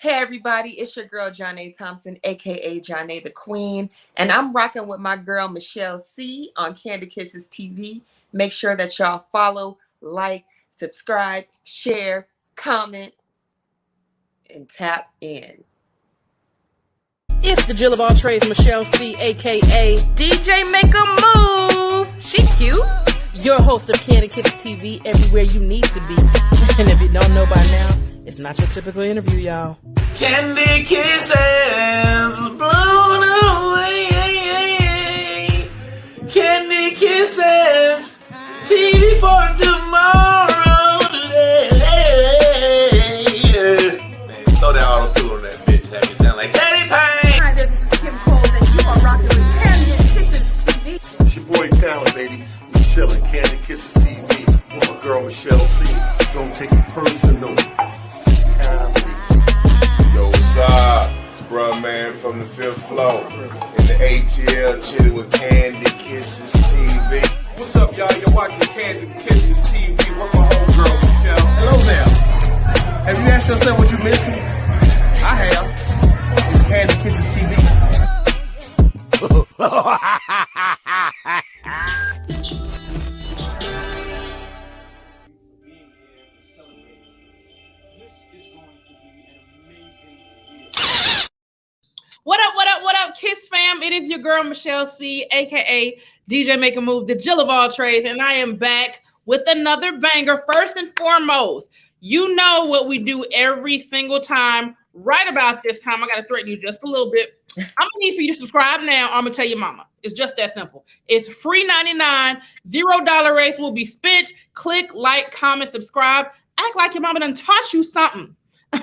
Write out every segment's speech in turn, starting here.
Hey everybody, it's your girl Johnny Thompson, aka Johnny the Queen, and I'm rocking with my girl Michelle C on Candy Kisses TV. Make sure that y'all follow, like, subscribe, share, comment, and tap in. It's the Jill of all trades, Michelle C, aka DJ Make a Move. She cute. Your host of Candy Kisses TV, everywhere you need to be. And if you don't know by now, it's not your typical interview, y'all. Candy Kisses blown away. Candy Kisses TV for tomorrow today. Man, throw that auto-tune on that bitch. Have me sound like Teddy Payne. Hi there, this is Kim Cole, and you are rocking with Candy Kisses TV. It's your boy Talent, baby. Michelle and Candy Kisses TV with my girl Michelle C. Don't take it personal. Yo, what's up? It's bruh man from the fifth floor. In the ATL, chilling with Candy Kisses TV. What's up, y'all? You're watching Candy Kisses TV with my homegirl, Michelle. Hello there. Have you asked yourself what you're missing? I have. It's Candy Kisses TV. What up, Kiss fam? It is your girl, Michelle C, aka DJ Make a Move, the Jill of all trades, and I am back with another banger. First and foremost, you know what we do every single time. Right about this time, I got to threaten you just a little bit. I'm going to need for you to subscribe now, or I'm going to tell your mama. It's just that simple. It's free 99, $0 race will be spent. Click, like, comment, subscribe. Act like your mama done taught you something.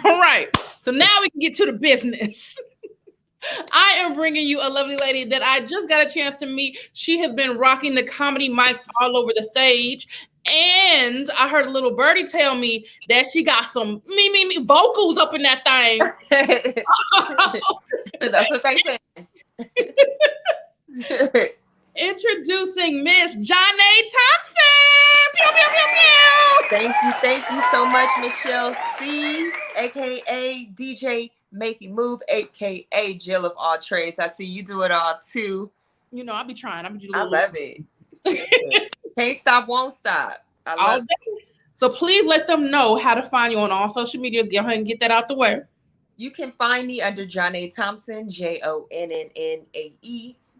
All right, so now we can get to the business. I am bringing you a lovely lady that I just got a chance to meet. She has been rocking the comedy mics all over the stage. And I heard a little birdie tell me that she got some me vocals up in that thing. That's what they say. Introducing Miss Johnny Thompson. Pew, pew, pew, pew. Thank you so much, Michelle C, aka DJ Making Move, aka Jill of all trades. I see you do it all too. You know, I'll be trying. I love it. Can't stop, won't stop. I love it. So please let them know how to find you on all social media. Go ahead and get that out the way. You can find me under Johnny Thompson, JONNNAE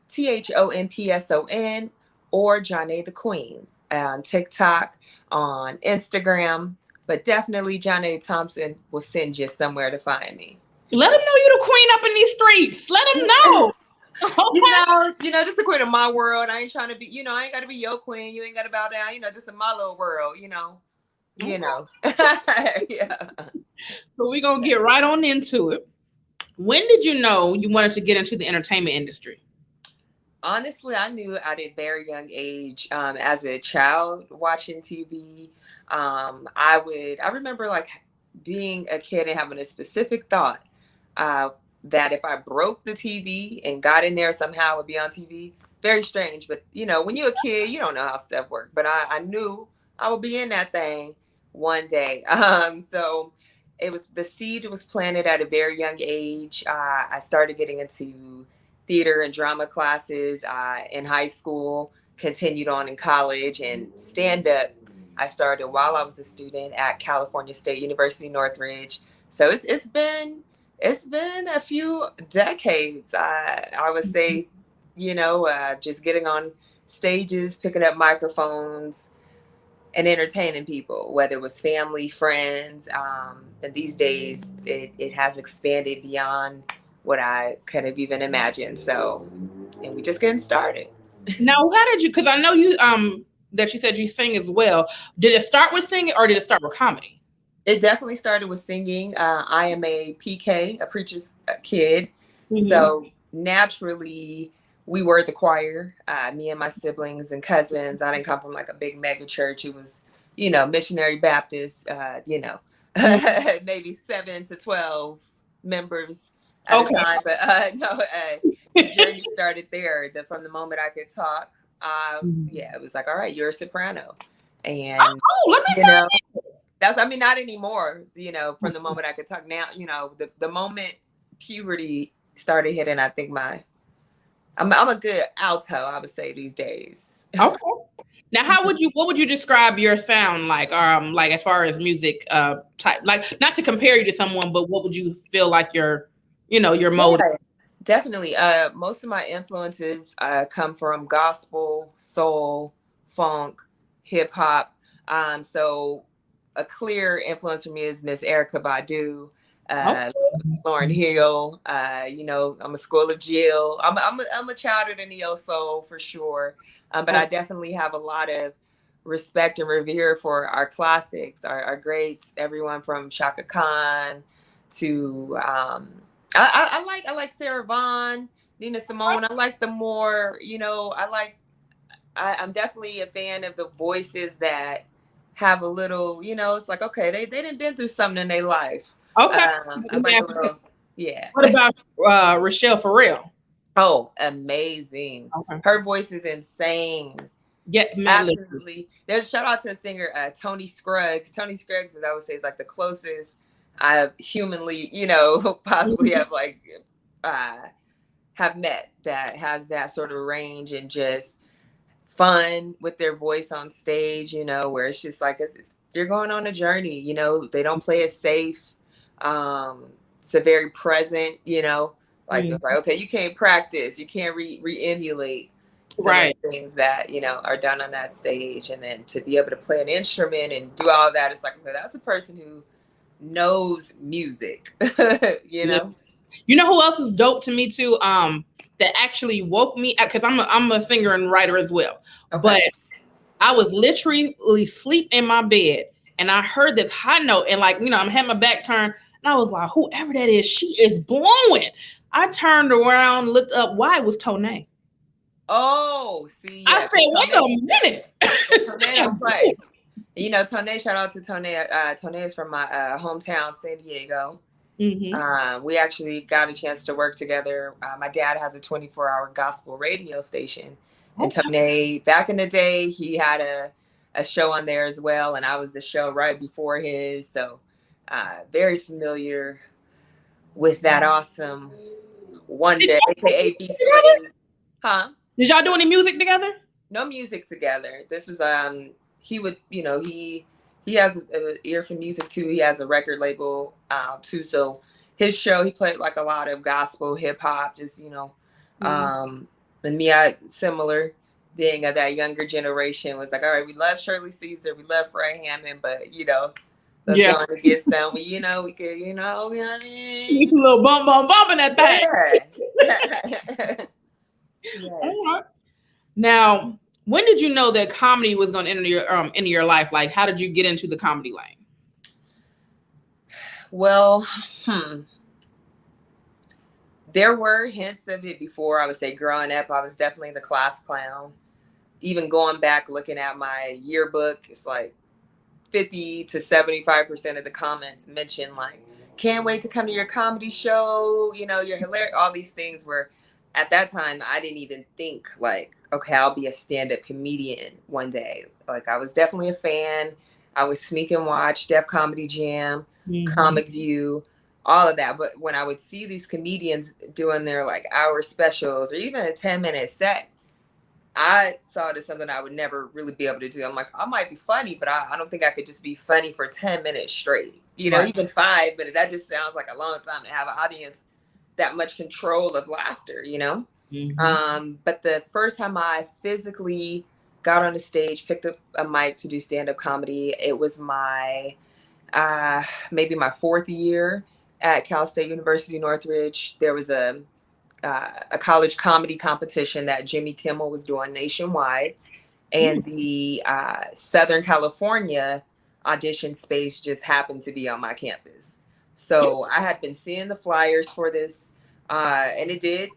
THOMPSON, or Johnny the Queen on TikTok, on Instagram. But definitely Johnny Thompson will send you somewhere to find me. Let them know you're the queen up in these streets. Let them know. Just the queen of my world. I ain't trying to be, I ain't got to be your queen. You ain't got to bow down, just in my little world, Yeah. So we're going to get right on into it. When did you know you wanted to get into the entertainment industry? Honestly, I knew at a very young age, as a child watching TV. I remember like being a kid and having a specific thought that if I broke the TV and got in there somehow, it would be on TV. Very strange, but when you're a kid, you don't know how stuff works. But I knew I would be in that thing one day. So the seed was planted at a very young age. I started getting into theater and drama classes in high school, continued on in college, and stand-up I started while I was a student at California State University, Northridge. So it's been a few decades. I would say, just getting on stages, picking up microphones, and entertaining people, whether it was family, friends. And these days, it has expanded beyond what I could have even imagined. So, and we just getting started. Now, how did you? Because I know you that you said you sing as well. Did it start with singing or did it start with comedy? It definitely started with singing. I am a PK, a preacher's kid. Mm-hmm. So naturally, we were the choir, me and my siblings and cousins. I didn't come from like a big mega church. It was, missionary Baptist, maybe 7 to 12 members at a time. But the journey started there. From the moment I could talk, it was like, all right, you're a soprano. And let me find it. I mean, not anymore, you know, from the moment I could talk now, you know, the moment puberty started hitting, I think I'm a good alto, I would say these days. Okay. Now, what would you describe your sound like as far as music type, like not to compare you to someone, but what would you feel like your mode? Yeah, definitely. Most of my influences come from gospel, soul, funk, hip hop. So a clear influence for me is Miss Erica Badu, Okay. Lauren Hill. You know, I'm a School of Jill. I'm a child of the neo soul for sure. But I definitely have a lot of respect and revere for our classics, our greats. Everyone from Shaka Khan to I like Sarah Vaughan, Nina Simone. I like the more, you know, I'm definitely a fan of the voices that have a little, you know, it's like, okay, they didn't been through something in their life. Okay. I like a little, yeah. What about Rochelle Farrell? Oh, amazing. Okay. Her voice is insane. Yeah, Absolutely. There's a shout out to the singer Tony Scruggs. Tony Scruggs, as I would say, is like the closest I've humanly, you know, possibly have like have met that has that sort of range and just fun with their voice on stage, you know, where it's just like you're going on a journey, you know, they don't play it safe. It's a very present, you know, like it's like, okay, you can't practice, you can't re-emulate some of the things that, you know, are done on that stage. And then to be able to play an instrument and do all that, it's like, okay, that's a person who knows music, you know? You know who else is dope to me too? That actually woke me up, because I'm a singer and writer as well. Okay. But I was literally asleep in my bed and I heard this high note and like, you know, I'm having my back turned and I was like, whoever that is, she is blowing. I turned around, looked up, why it was Tone. Oh, see, I said, wait a minute. Tone, right. You know, Tone, shout out to Tone. Tone is from my hometown, San Diego. Mm-hmm. We actually got a chance to work together. My dad has a 24-hour gospel radio station. And Tone, back in the day, he had a show on there as well. And I was the show right before his. So very familiar with that awesome Wonder, aka B. Huh? Did y'all do any music together? No music together. This was he would, you know, he has an ear for music too. He has a record label too. So his show, he played like a lot of gospel, hip hop, just, you know, and me, similar being of that younger generation was like, all right, we love Shirley Caesar, we love Fred Hammond, but you know, let's go and get some. You know, we could, you know what I mean? Need a little bump in that thing. Yeah. Yes. All right. Now, when did you know that comedy was going to enter your life? Like, how did you get into the comedy lane? Well, there were hints of it before. I would say growing up, I was definitely the class clown. Even going back, looking at my yearbook, it's like 50 to 75% of the comments mention like, can't wait to come to your comedy show. You know, you're hilarious. All these things were, at that time, I didn't even think like, okay, I'll be a stand-up comedian one day. Like I was definitely a fan. I would sneak and watch Def Comedy Jam, Comic View, all of that. But when I would see these comedians doing their like hour specials or even a 10-minute set, I saw it as something I would never really be able to do. I'm like, I might be funny, but I don't think I could just be funny for 10 minutes straight. You know, even 5 minutes. That just sounds like a long time to have an audience that much control of laughter, you know? But the first time I physically got on the stage, picked up a mic to do stand-up comedy, it was my maybe my 4th year at Cal State University, Northridge. There was a college comedy competition that Jimmy Kimmel was doing nationwide, and the Southern California audition space just happened to be on my campus. So I had been seeing the flyers for this, and it did.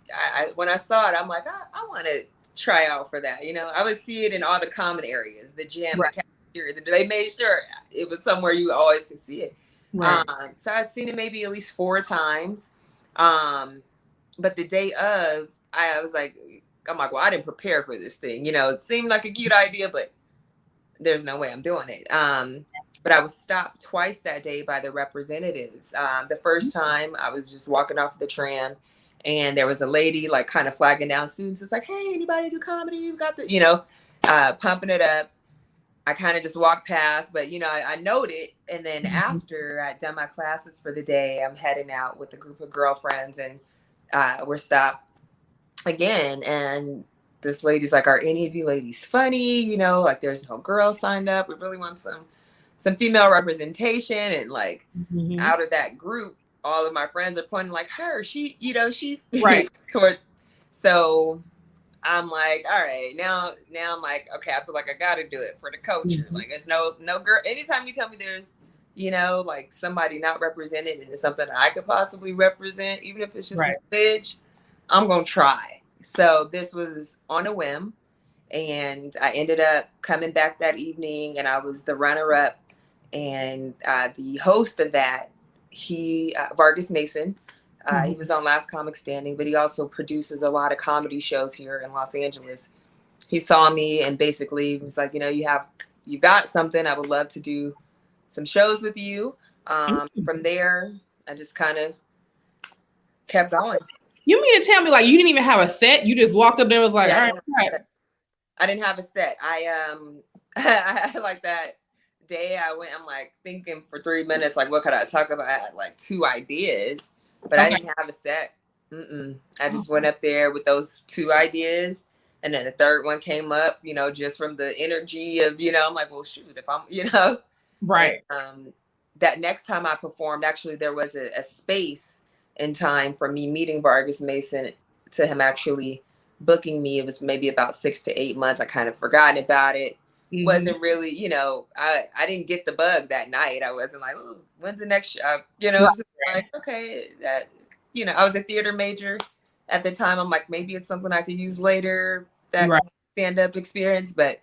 When I saw it, I'm like, I want to try out for that. You know, I would see it in all the common areas, the gym, the cafeteria. They made sure it was somewhere you always could see it. So I'd seen it maybe at least 4 times. But the day of, I'm like, well, I didn't prepare for this thing. You know, it seemed like a cute idea, but there's no way I'm doing it. but I was stopped twice that day by the representatives. The first time I was just walking off the tram, and there was a lady like kind of flagging down students. It was like, "Hey, anybody do comedy? You've got the, pumping it up." I kind of just walked past, but I noted. And then after I'd done my classes for the day, I'm heading out with a group of girlfriends, and we're stopped again. And this lady's like, "Are any of you ladies funny? Like there's no girls signed up. We really want some female representation." And like out of that group, all of my friends are pointing like her. She's right toward. So I'm like, all right, now I'm like, okay, I feel like I got to do it for the culture. Like there's no girl. Anytime you tell me there's, like somebody not represented and it's something that I could possibly represent, even if it's just a smidge, I'm going to try. So this was on a whim, and I ended up coming back that evening, and I was the runner up, and the host of that, Vargas Mason, he was on Last Comic Standing, but he also produces a lot of comedy shows here in Los Angeles. He saw me and basically was like, you got something. I would love to do some shows with you. From there, I just kind of kept going. You mean to tell me like you didn't even have a set? You just walked up there and was like, all right. I didn't have a set. I like that day I went, I'm like thinking for 3 minutes, like, what could I talk about? I had like 2 ideas. But I didn't have a set. I just went up there with those 2 ideas. And then the third one came up, just from the energy of, I'm like, well, shoot, if I'm, Right. And, that next time I performed, actually, there was a space in time for me meeting Vargas Mason to him actually booking me. It was maybe about 6 to 8 months. I kind of forgotten about it. Wasn't really, I didn't get the bug that night. I wasn't like, oh, when's the next show? Just like, okay, that, I was a theater major at the time. I'm like, maybe it's something I could use later, that stand-up experience. But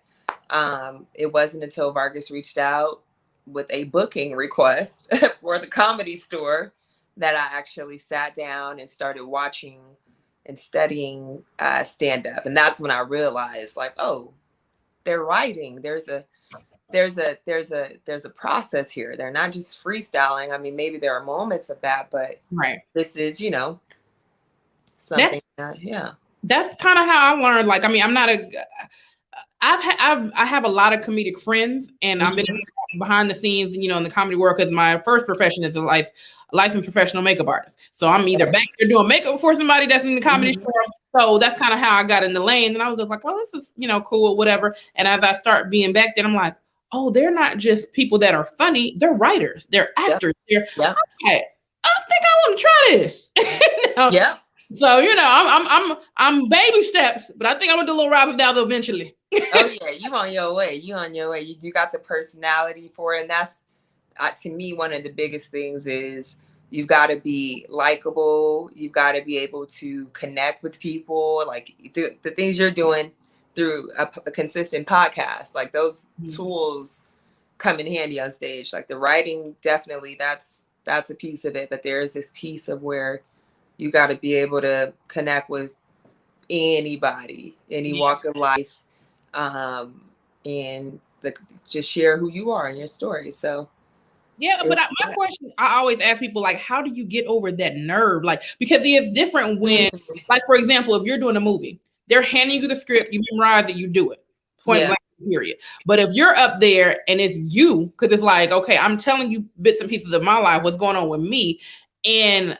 it wasn't until Vargas reached out with a booking request for the Comedy Store that I actually sat down and started watching and studying stand-up. And that's when I realized, like, oh, they're writing. There's a process here. They're not just freestyling. I mean, maybe there are moments of that, but this is, something. That's kind of how I learned. Like, I mean, I have a lot of comedic friends, and I've been behind the scenes, in the comedy world, because my first profession is a licensed professional makeup artist. So I'm either back there doing makeup for somebody that's in the comedy show. So that's kind of how I got in the lane. And I was just like, oh, this is, cool, whatever. And as I start being back there, I'm like, oh, they're not just people that are funny. They're writers. They're actors. Okay, I think I want to try this. So, I'm baby steps, but I think I'm going to do a little razzle dazzle eventually. Oh, yeah. You on your way. You got the personality for it. And that's, to me, one of the biggest things is you've got to be likable. You've got to be able to connect with people. Like the things you're doing through a consistent podcast, like those tools come in handy on stage. Like the writing, definitely that's a piece of it. But there is this piece of where you got to be able to connect with anybody, any walk of life, and just share who you are and your story. So. Yeah, but my question, I always ask people, like, how do you get over that nerve? Like, because it's different when, like, for example, if you're doing a movie, they're handing you the script, you memorize it, you do it. Point blank, period. But if you're up there and it's you, because it's like, okay, I'm telling you bits and pieces of my life, what's going on with me, and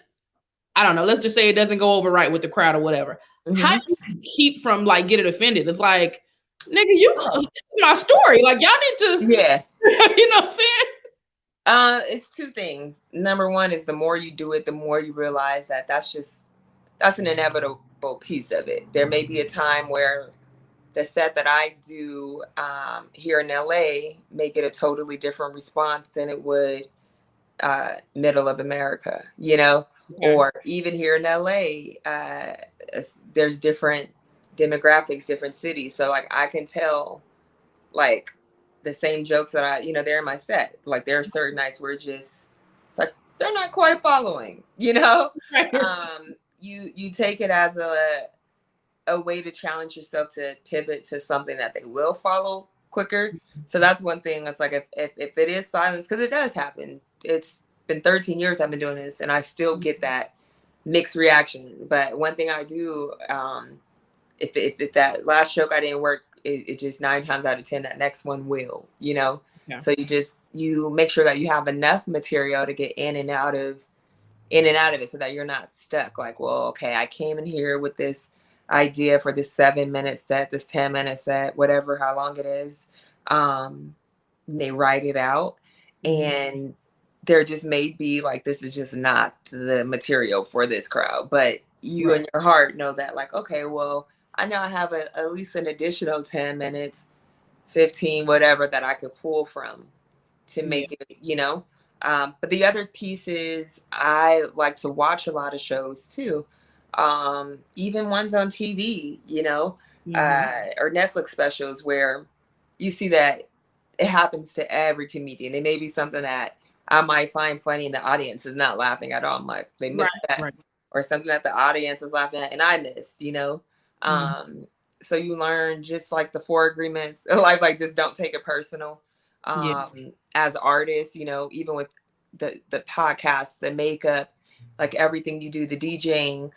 I don't know, let's just say it doesn't go over right with the crowd or whatever. How do you keep from like getting offended? It's like, nigga, this is my story. Like, y'all need to, you know what I'm saying? It's 2 things. Number one is the more you do it, the more you realize that that's an inevitable piece of it. There may be a time where the set that I do here in LA may get a totally different response than it would middle of America, or even here in LA, there's different demographics, different cities. So like I can tell like the same jokes that they're in my set. Like there are certain nights where it's like they're not quite following, you take it as a way to challenge yourself to pivot to something that they will follow quicker. So that's one thing. It's like if it is silence, because it does happen. It's been 13 years I've been doing this, and I still get that mixed reaction. But one thing I do, if that last joke I didn't work, it just 9 times out of 10 that next one will, you know. Yeah. So you make sure that you have enough material to get in and out of it, so that you're not stuck. Like, well, okay, I came in here with this idea for this 7-minute set, this 10-minute set, whatever, how long it is. They write it out, and there just may be like, this is just not the material for this crowd, but you in your heart know that, like, okay, well, I know I have at least an additional 10 minutes, 15, whatever, that I could pull from to make it, you know. But the other piece is I like to watch a lot of shows too, even ones on TV, you know, or Netflix specials, where you see that it happens to every comedian. It may be something that I might find funny and the audience is not laughing at all. I'm like, they missed that. Or something that the audience is laughing at and I missed, you know. So you learn just like the 4 agreements, like just don't take it personal. As artists, you know, even with the podcast, the makeup, like everything you do, the DJing,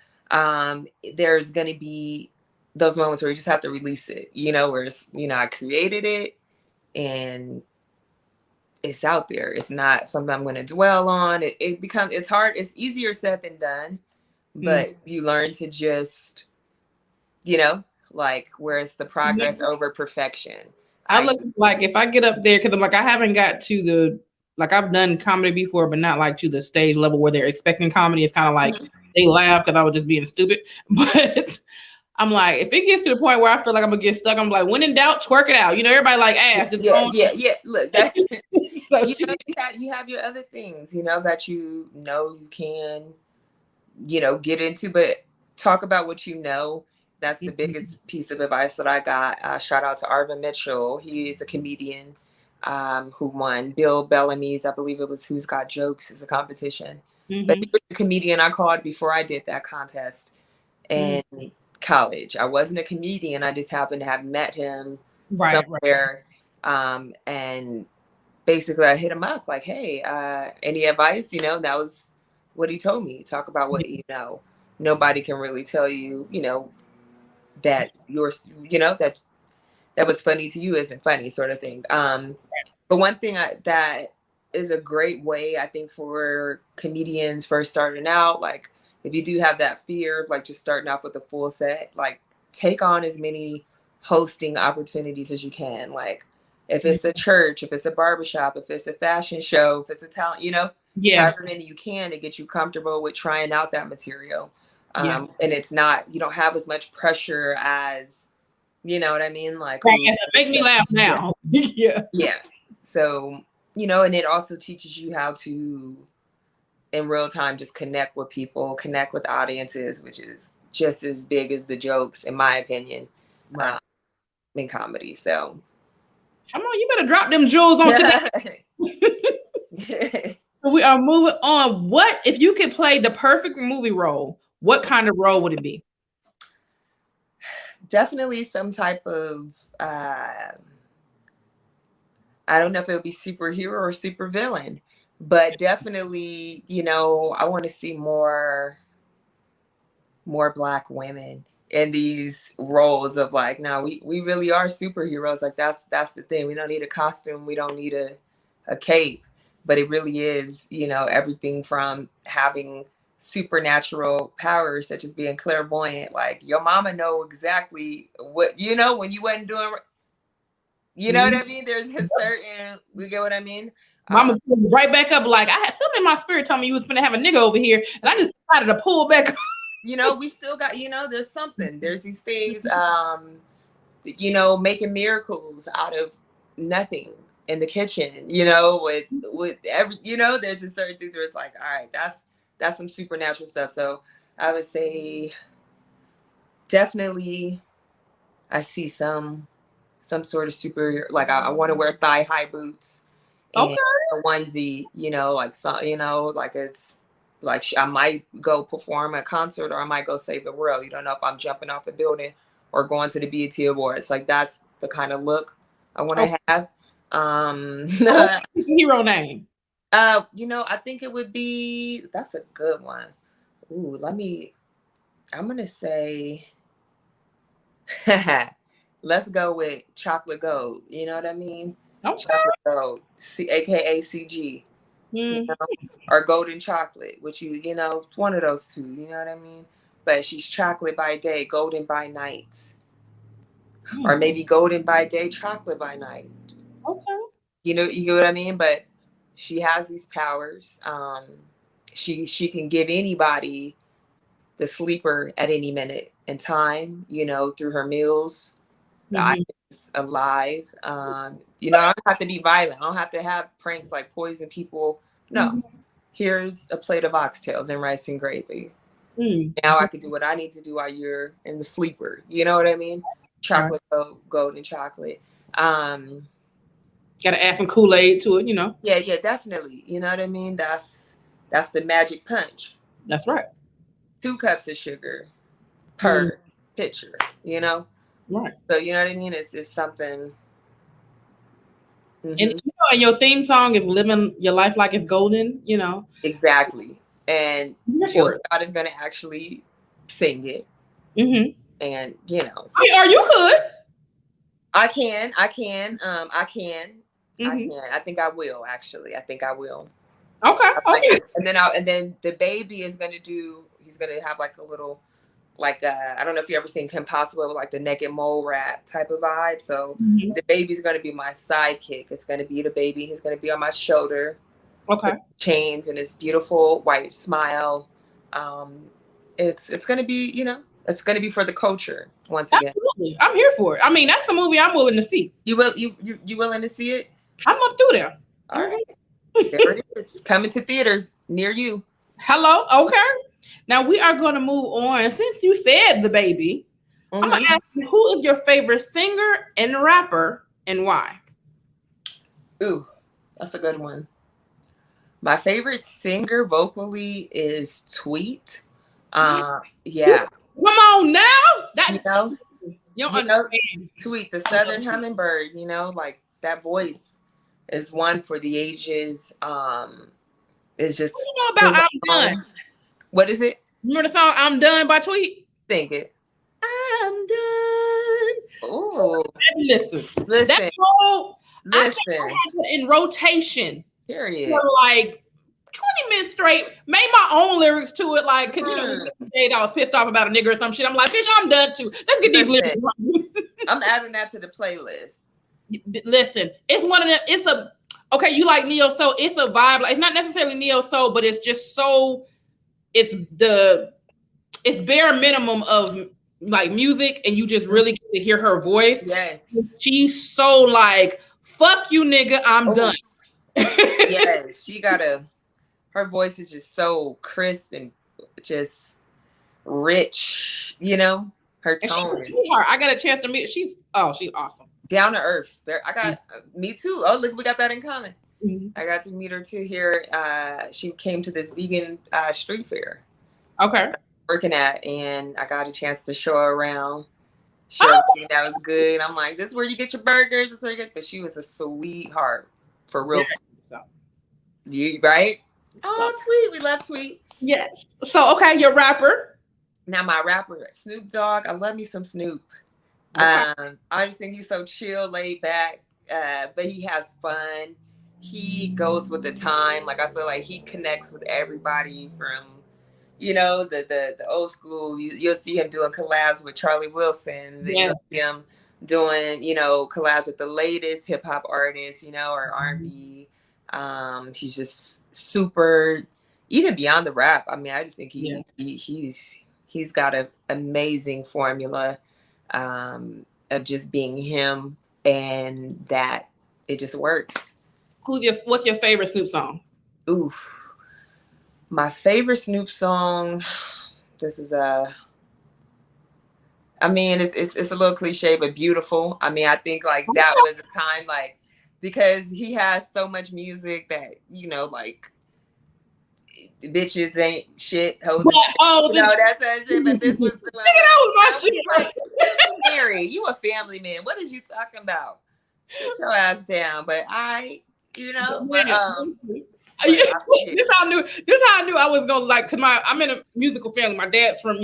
there's going to be those moments where you just have to release it, you know, where it's, you know, I created it and it's out there. It's not something I'm going to dwell on. It's hard. It's easier said than done, but you learn to just, you know, like, where it's the progress over perfection. I look like, if I get up there, because I'm like, I haven't got to the, like, I've done comedy before, but not like to the stage level where they're expecting comedy. It's kind of like they laugh because I was just being stupid. But I'm like, if it gets to the point where I feel like I'm gonna get stuck, I'm like, when in doubt, twerk it out. You know, everybody like ass. Yeah. Look, that, so you have your other things, you know, that you can, you know, get into, but talk about what you know. That's the biggest piece of advice that I got. Shout out to Arvin Mitchell. He's a comedian who won Bill Bellamy's, I believe it was Who's Got Jokes, is a competition. But he was the comedian I called before I did that contest in college. I wasn't a comedian. I just happened to have met him somewhere. And basically I hit him up like, hey, any advice? You know, that was what he told me. Talk about what you know. Nobody can really tell you, you know, that you know, that was funny to you isn't funny, sort of thing. But one thing that is a great way, I think, for comedians first starting out, like, if you do have that fear of like just starting off with a full set, like, take on as many hosting opportunities as you can. Like, if it's a church, if it's a barbershop, if it's a fashion show, if it's a talent, you know, however many you can to get you comfortable with trying out that material. And it's not, you don't have as much pressure as, you know what I mean? Like, make me laugh now. Yeah. So, you know, and it also teaches you how to, in real time, just connect with people, connect with audiences, which is just as big as the jokes, in my opinion, in comedy. So, come on, you better drop them jewels on today. We are moving on. What if you could play the perfect movie role? What kind of role would it be? Definitely some type of, I don't know if it would be superhero or supervillain, but definitely, you know, I want to see more Black women in these roles of like, no, we really are superheroes. Like, that's the thing. We don't need a costume. We don't need a cape, but it really is, you know, everything from having supernatural powers, such as being clairvoyant. Like, your mama know exactly what, you know, when you wasn't doing, you know what I mean? There's a certain, we get what I mean? Mama pulled right back up like, I had something in my spirit telling me you was finna have a nigga over here, and I just decided to pull back up. You know, we still got, you know, there's something. There's these things, you know, making miracles out of nothing in the kitchen, you know, with every, you know, there's a certain things where it's like, all right, that's some supernatural stuff. So I would say definitely I see some sort of super, like, I want to wear thigh high boots and a onesie, you know, like, so, you know, like, it's like I might go perform a concert or I might go save the world. You don't know if I'm jumping off a building or going to the BET Awards. Like, that's the kind of look I want to have. Hero name. I think it would be. That's a good one. Ooh, I'm gonna say. Let's go with Chocolate Gold. You know what I mean? Okay. Chocolate Gold, aka CG. You know, or Golden Chocolate, which it's one of those two. You know what I mean? But she's chocolate by day, golden by night, or maybe golden by day, chocolate by night. Okay. You know what I mean? But she has these powers. She can give anybody the sleeper at any minute in time. Through her meals, the items alive. I don't have to be violent. I don't have to have pranks like poison people. No. Here's a plate of oxtails and rice and gravy. Now I can do what I need to do while you're in the sleeper. You know what I mean? Chocolate, golden chocolate. Gotta add some Kool-Aid to it, Yeah, definitely. You know what I mean? That's the magic punch. That's right. 2 cups of sugar per pitcher, Right. So you know what I mean? It's something. And your theme song is "Living Your Life Like It's Golden." Exactly. And Jill Scott is going to actually sing it. And or you could. I can. I think I will actually. I think I will. Okay. Okay. And then the baby is gonna do. He's gonna have like a little, like I don't know if you ever seen Kim Possible with like the naked mole rat type of vibe. So the baby's gonna be my sidekick. It's gonna be the baby. He's gonna be on my shoulder. Okay. Chains and his beautiful white smile. It's gonna be it's gonna be for the culture once again. Absolutely. I'm here for it. I mean, that's a movie I'm willing to see. You willing to see it? I'm up through there. All right. There it is. Coming to theaters near you. Hello. Okay. Now we are going to move on. Since you said the baby, I'm going to ask you, who is your favorite singer and rapper and why? Ooh, that's a good one. My favorite singer vocally is Tweet. Yeah. Come on now. You understand. Tweet, the Southern Hummingbird, like that voice is one for the ages. It's just. What do you know about I'm Done? What is it? Remember the song I'm Done by Tweet? Sing it. I'm done. Ooh. Listen. Listen. I had it in rotation. Period. For like 20 minutes straight. Made my own lyrics to it. Like, cause I was pissed off about a nigga or some shit. I'm like, bitch, I'm done too. Let's get these lyrics. I'm adding that to the playlist. Listen, it's one of them. Okay, you like neo soul. It's a vibe. Like, it's not necessarily neo soul, but it's just so. It's bare minimum of like music, and you just really get to hear her voice. Yes, she's so like, fuck you, nigga, I'm done. Yes, her voice is just so crisp and just rich. Her tone. I got a chance to meet. She's awesome. Down to earth. I got me too. Oh, look, we got that in common. I got to meet her too here. She came to this vegan street fair. Okay. Working at, and I got a chance to show her around. That was good. I'm like, this is where you get your burgers. This is where you get. But she was a sweetheart for real. You right? Oh, Tweet. We love Tweet. Yes. So okay, your rapper. Now my rapper, Snoop Dogg. I love me some Snoop. Okay. I just think he's so chill, laid back, but he has fun. He goes with the time. Like, I feel like he connects with everybody from, the old school. You'll see him doing collabs with Charlie Wilson. Yeah. You'll see him doing, collabs with the latest hip hop artists, or R&B. He's just super, even beyond the rap. I mean, I just think he's got an amazing formula of just being him, and that it just works. What's your favorite Snoop song? Oof. My favorite Snoop song, this is it's a little cliche, but beautiful. I mean, I think like that was a time, like, because he has so much music that, like, bitches ain't shit, hoes and shit. That's that shit, but this was my shit. Mary, you a family man. What is you talking about? sit your ass down. But This how I knew I was gonna like, cause I'm in a musical family. My dad's from,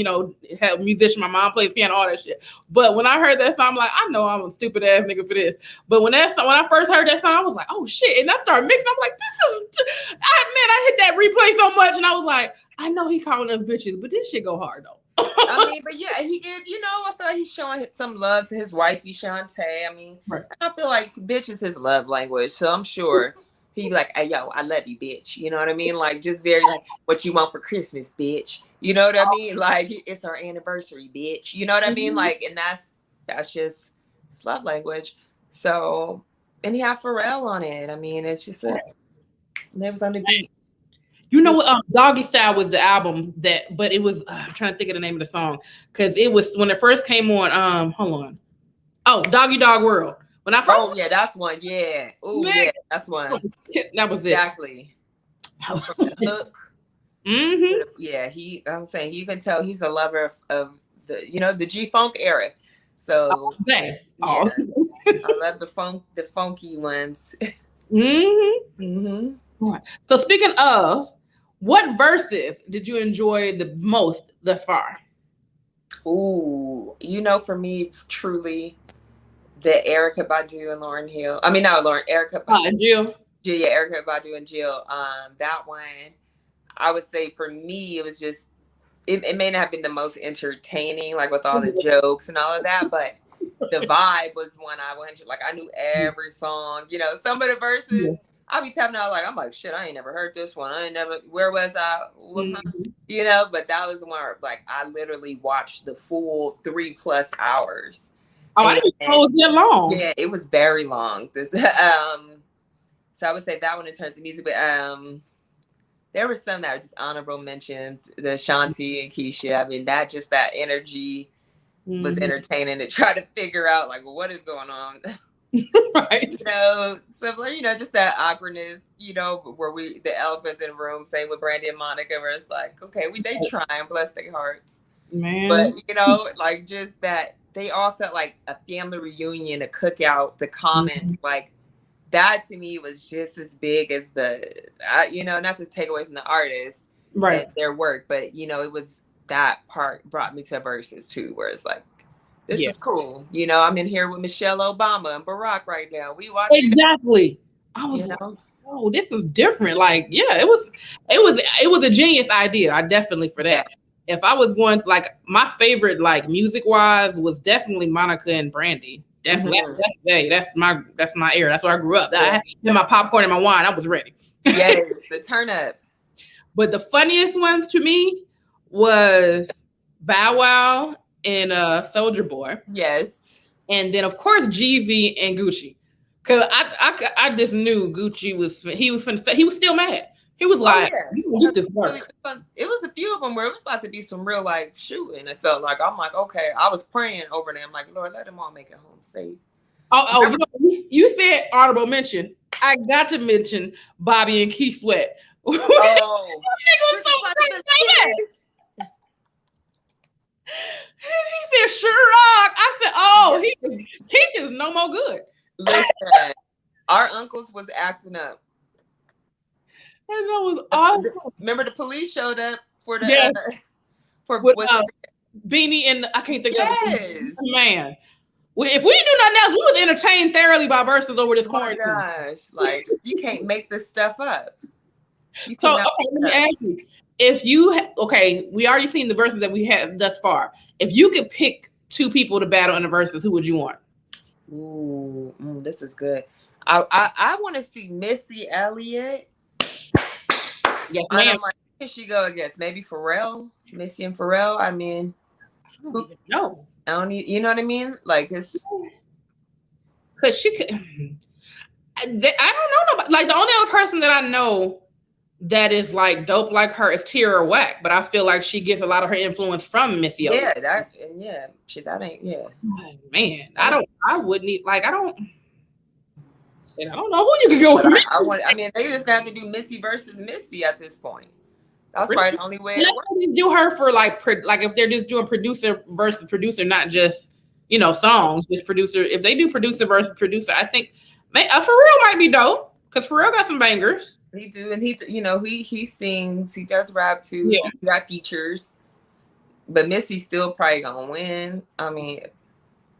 had a musician, my mom plays piano, all that shit. But when I heard that song, I'm like, I know I'm a stupid ass nigga for this. But when I first heard that song, I was like, oh shit. And I started mixing. I'm like, I hit that replay so much, and I was like, I know he calling us bitches, but this shit go hard though. I mean, but yeah, he did, I thought he's showing some love to his wifey, Shantae. I mean, right. I feel like bitch is his love language. So I'm sure he'd be like, hey, yo, I love you, bitch. You know what I mean? Like, just very like, what you want for Christmas, bitch. You know what I mean? Like, it's our anniversary, bitch. You know what I mean? Like, and that's just his love language. So, and he had Pharrell on it. I mean, it's just lives on the beat. You know what? Doggy Style was the album but it was. I'm trying to think of the name of the song because it was when it first came on. Hold on. Oh, Doggy Dog World. When I first. Oh yeah, that's one. Yeah. Oh yeah, that's one. That was exactly. Look. Mm-hmm. Yeah, I'm saying you can tell he's a lover of the G-Funk era. So yeah, I love the funky ones. Mm-hmm. Mm-hmm. Right. So speaking of, what verses did you enjoy the most thus far? Ooh, for me, truly, the Erykah Badu and Lauryn Hill. I mean, not Lauren, Erykah Badu. And Jill. Yeah, Erykah Badu and Jill. That one, I would say for me, it was just, it may not have been the most entertaining, like with all the jokes and all of that, but the vibe was one I went to. Like, I knew every song, some of the verses. Yeah. I'll be tapping out I'm like, shit, I ain't never heard this one. Where was I? Mm-hmm. But that was the one where, like, I literally watched the full 3+ hours. Oh, I didn't know it was that long. Yeah, it was very long. This, so I would say that one in terms of music, but there were some that were just honorable mentions. The Shanti and Keisha. I mean, that energy was entertaining to try to figure out, like, what is going on. Right. Similar, just that awkwardness, where the elephant in the room, same with Brandy and Monica, where it's like, okay, they trying, bless their hearts. Man. But, like, just that they all felt like a family reunion, a cookout, the comments, like, that to me was just as big as not to take away from the artists right and their work, but, it was that part brought me to verses too, where it's like, this is cool. I'm in here with Michelle Obama and Barack right now. We watch exactly. I was like, oh, this is different. Like, yeah, it was a genius idea. I definitely for that. Yeah. If I was going, like, my favorite, like, music wise was definitely Monica and Brandy. Definitely. Mm-hmm. That's my era. That's where I grew up. Yeah. I had my popcorn and my wine. I was ready. Yes, the turn up. But the funniest ones to me was Bow Wow and Soulja Boy. Yes. And then, of course, Jeezy and Gucci. Because I just knew Gucci he was still mad. He was like, get this work. It was a few of them where it was about to be some real life shooting. It felt like, I'm like, okay, I was praying over them. Like, Lord, let them all make it home safe. Oh, you said honorable mention. I got to mention Bobby and Keith Sweat. Oh, that nigga was so crazy. He said, Sherrock. I said, Keith is no more good. Listen, our uncles was acting up. And that was awesome. Remember the police showed up for the Beanie and I can't think of it. Man. If we didn't do nothing else, we was entertained thoroughly by verses over this quarantine. Oh my gosh. Like, you can't make this stuff up. So, okay, let me ask you. If we already seen the verses that we had thus far. If you could pick two people to battle in the verses, who would you want? Ooh, this is good. I want to see Missy Elliott. Yes, ma'am. Like, who should she go against? Maybe Pharrell, Missy and Pharrell. I mean, I don't even know. I don't need, you know what I mean? Like, it's because she could. I don't know nobody. Like, the only other person that I know that is like dope like her is Tierra Whack, but I feel like she gets a lot of her influence from Missy Elliott. That ain't. Man, I wouldn't even, like, I don't know who you could go with. They just got to do Missy versus Missy at this point. That's probably the only way. Let's do her for like if they're just doing producer versus producer, not just songs. Just producer. If they do producer versus producer, I think For Real might be dope because For Real got some bangers. He do, and he sings. He does rap too. Yeah. He got features, but Missy's still probably gonna win. I mean,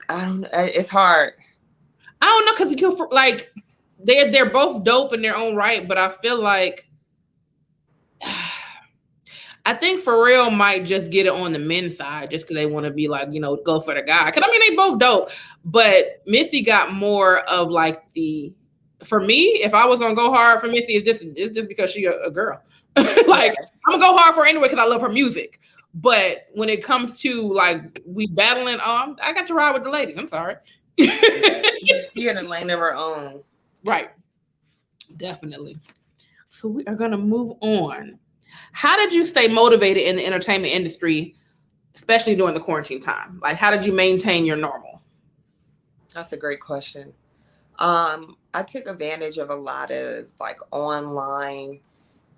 I don't know. It's hard. I don't know because like they're both dope in their own right, but I feel like I think For Real might just get it on the men's side just because they want to be like, go for the guy. Because I mean, they both dope, but Missy got more of like for me, if I was gonna go hard for Missy, it's just because she's a girl. Like I'm gonna go hard for her anyway because I love her music. But when it comes to like we battling, I got to ride with the ladies. I'm sorry. She's in a lane of her own. Right. Definitely. So we are gonna move on. How did you stay motivated in the entertainment industry, especially during the quarantine time? Like, how did you maintain your normal? That's a great question. I took advantage of a lot of like online,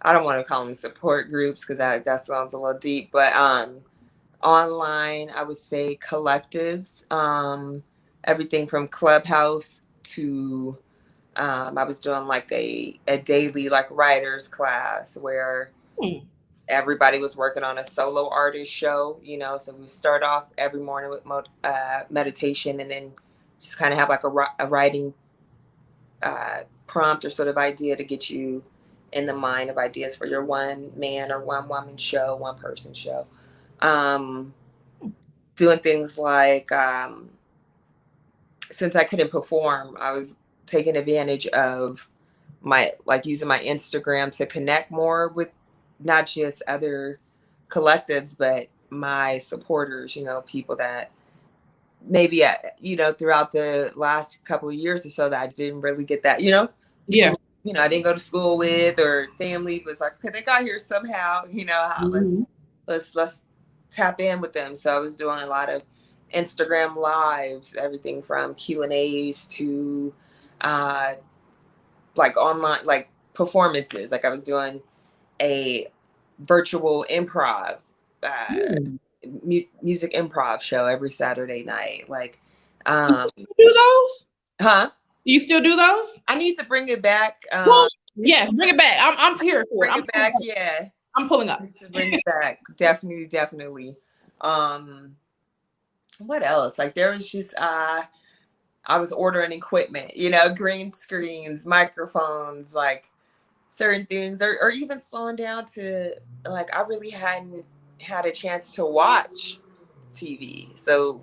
I don't want to call them support groups because that sounds a little deep, but online, I would say collectives, everything from Clubhouse to I was doing like a daily like writers class where everybody was working on a solo artist show, so we start off every morning with meditation and then just kind of have like a writing prompt or sort of idea to get you in the mind of ideas for your one man or one woman show, one person show. Doing things like, since I couldn't perform, I was taking advantage of using my Instagram to connect more with not just other collectives, but my supporters, people that maybe, throughout the last couple of years or so that I didn't really get that, Yeah. I didn't go to school with or family was like, okay, they got here somehow, let's tap in with them. So I was doing a lot of Instagram lives, everything from Q&As to like online, like performances. Like I was doing a virtual improv, music improv show every Saturday night. Like, do those? Huh? You still do those? I need to bring it back. Well, yeah, bring it back. I'm here for bring it back. Yeah, I'm pulling up. To bring it back. Definitely. What else? Like there was just I was ordering equipment, green screens, microphones, like certain things, or even slowing down to like I really hadn't had a chance to watch TV. So,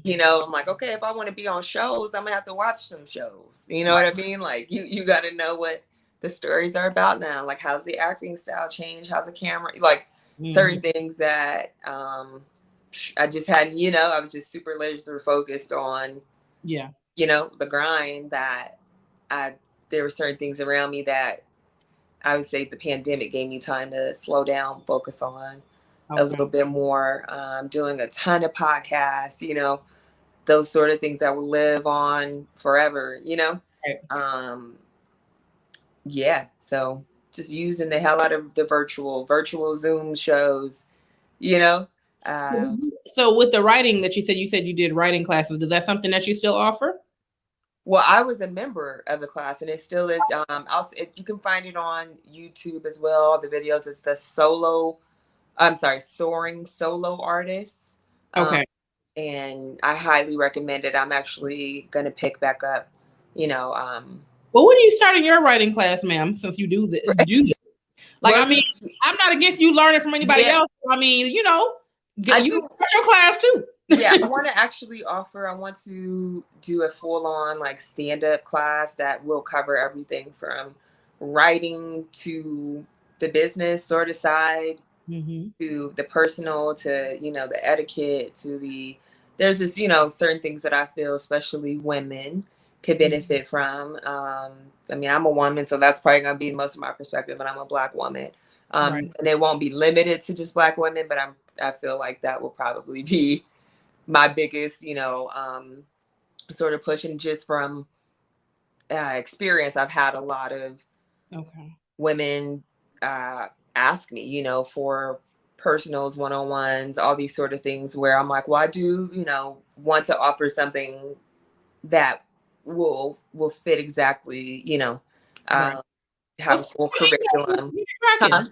I'm like, okay, if I want to be on shows, I'm gonna have to watch some shows. You know what I mean? Like you got to know what the stories are about now. Like how's the acting style change? How's the camera? Like certain things that I just hadn't, I was just super laser focused on, the grind that there were certain things around me that I would say the pandemic gave me time to slow down, focus on a little bit more, doing a ton of podcasts, those sort of things that will live on forever, Right. Yeah. So just using the hell out of the virtual Zoom shows, So with the writing that you said you did writing classes, is that something that you still offer? Well, I was a member of the class and it still is. You can find it on YouTube as well. The videos, it's the Soaring Solo Artist. Okay. And I highly recommend it. I'm actually going to pick back up, Well, when are you starting your writing class, ma'am, since you do this? Like, well, I mean, I'm not against you learning from anybody else. I mean, you start your class too. Yeah, I want to do a full-on like stand-up class that will cover everything from writing to the business sort of side, to the personal, to the etiquette, to there's just certain things that I feel especially women could benefit from. I mean, I'm a woman, so that's probably gonna be most of my perspective, and I'm a Black woman. And it won't be limited to just Black women, but I feel like that will probably be my biggest, sort of pushing just from experience. I've had a lot of women ask me, for personals, one-on-ones, all these sort of things where I'm like, well, I do, want to offer something that will fit exactly, Right. have a full curriculum. Get it cracking. Huh?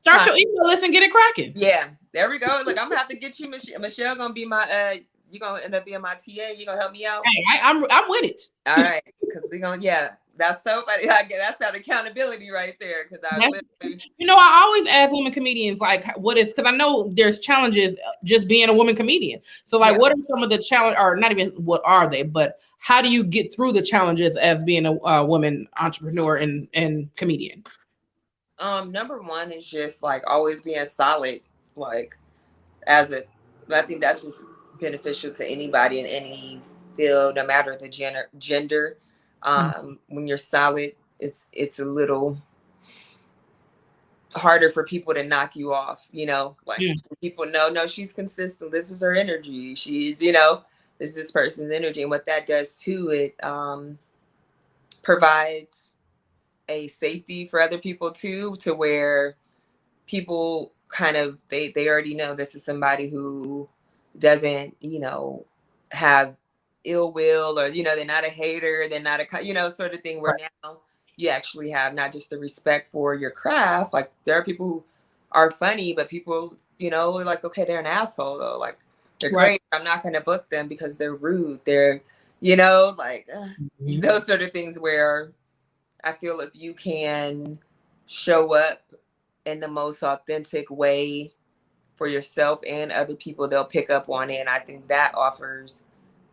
Start Huh? your email list and get it cracking. Yeah, there we go. Look, I'm gonna have to get you, Michelle. Gonna be my you're gonna end up being my TA. You gonna help me out? Hey, I'm with it. All right, because we're gonna, yeah, that's so funny. That's that accountability right there. Because literally, I always ask women comedians like, what is, because I know there's challenges just being a woman comedian. So like, what are some of the challenge, or not even what are they, but how do you get through the challenges as being a woman entrepreneur and comedian? number one is just like always being solid, like as a. I think that's just beneficial to anybody in any field, no matter the gender. When you're solid, it's a little harder for people to knock you off, like people know, no, she's consistent. This is her energy. She's, this is this person's energy. And what that does too, it provides a safety for other people too, to where people kind of, they already know this is somebody who doesn't, have ill will, or, they're not a hater. They're not a, sort of thing, where now you actually have not just the respect for your craft. Like there are people who are funny, but people, are like, okay, they're an asshole though. Like they're great. I'm not going to book them because they're rude. They're, like those sort of things, where I feel if you can show up in the most authentic way for yourself and other people, they'll pick up on it. And I think that offers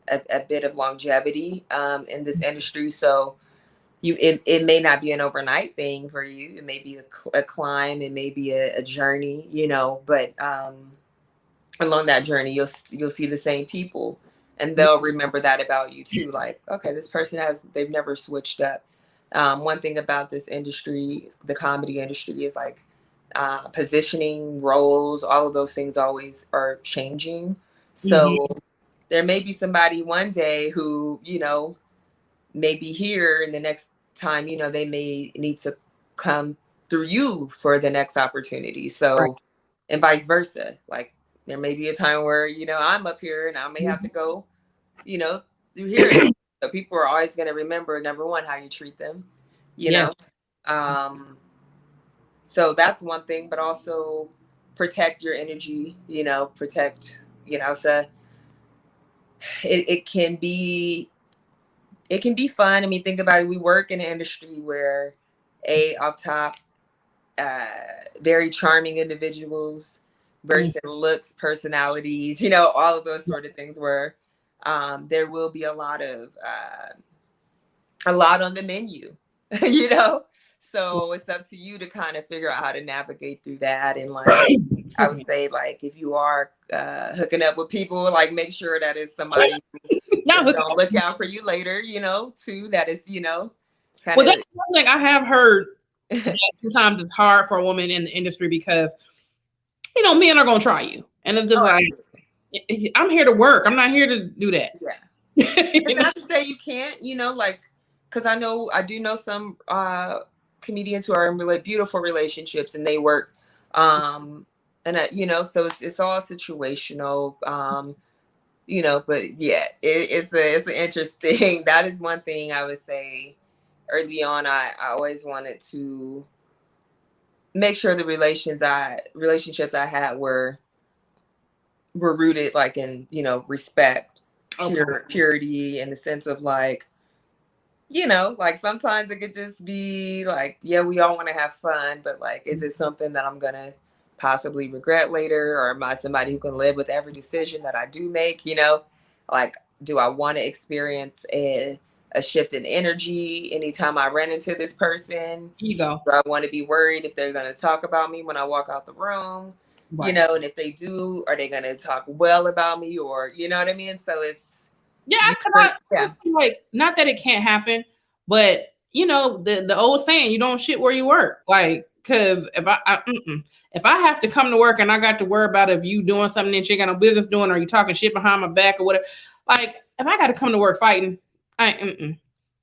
a bit of longevity in this industry. So it may not be an overnight thing for you. It may be a climb. It may be a journey, but along that journey, you'll see the same people, and they'll remember that about you too. Like, okay, this person they've never switched up. One thing about this industry, the comedy industry, is like positioning, roles, all of those things always are changing. So there may be somebody one day who, may be here, and the next time, they may need to come through you for the next opportunity. So, and vice versa. Like there may be a time where, I'm up here and I may have to go, through here. So people are always going to remember, number one, how you treat them, know. So that's one thing, but also protect your energy, protect, so it can be fun. I mean, think about it. We work in an industry where off top, very charming individuals versus looks, personalities, all of those sort of things, where there will be a lot on the menu, so it's up to you to kind of figure out how to navigate through that. And like, I would say, like, if you are hooking up with people, like, make sure that is somebody that's gonna look out for you later, too. That is, kind of. Well, that's one thing I have heard. That sometimes it's hard for a woman in the industry because, men are gonna try you, and it's just like, I'm here to work. I'm not here to do that. Yeah. It's not to say you can't, like, because I do know some comedians who are in really beautiful relationships, and they work, and so it's all situational, but yeah, it's an interesting. That is one thing I would say. Early on, I always wanted to make sure the relationships I had were rooted, like, in, respect, purity, in the sense of like, like sometimes it could just be like, yeah, we all want to have fun, but like, is it something that I'm going to possibly regret later? Or am I somebody who can live with every decision that I do make? Like, do I want to experience a shift in energy anytime I run into this person? You go. Do I want to be worried if they're going to talk about me when I walk out the room? And if they do, are they going to talk well about me, or, you know what I mean? So it's, like, not that it can't happen, but the old saying, you don't shit where you work. Like, because if I have to come to work and I got to worry about if you doing something that you ain't got no business doing, or you talking shit behind my back or whatever, like, if I got to come to work fighting, change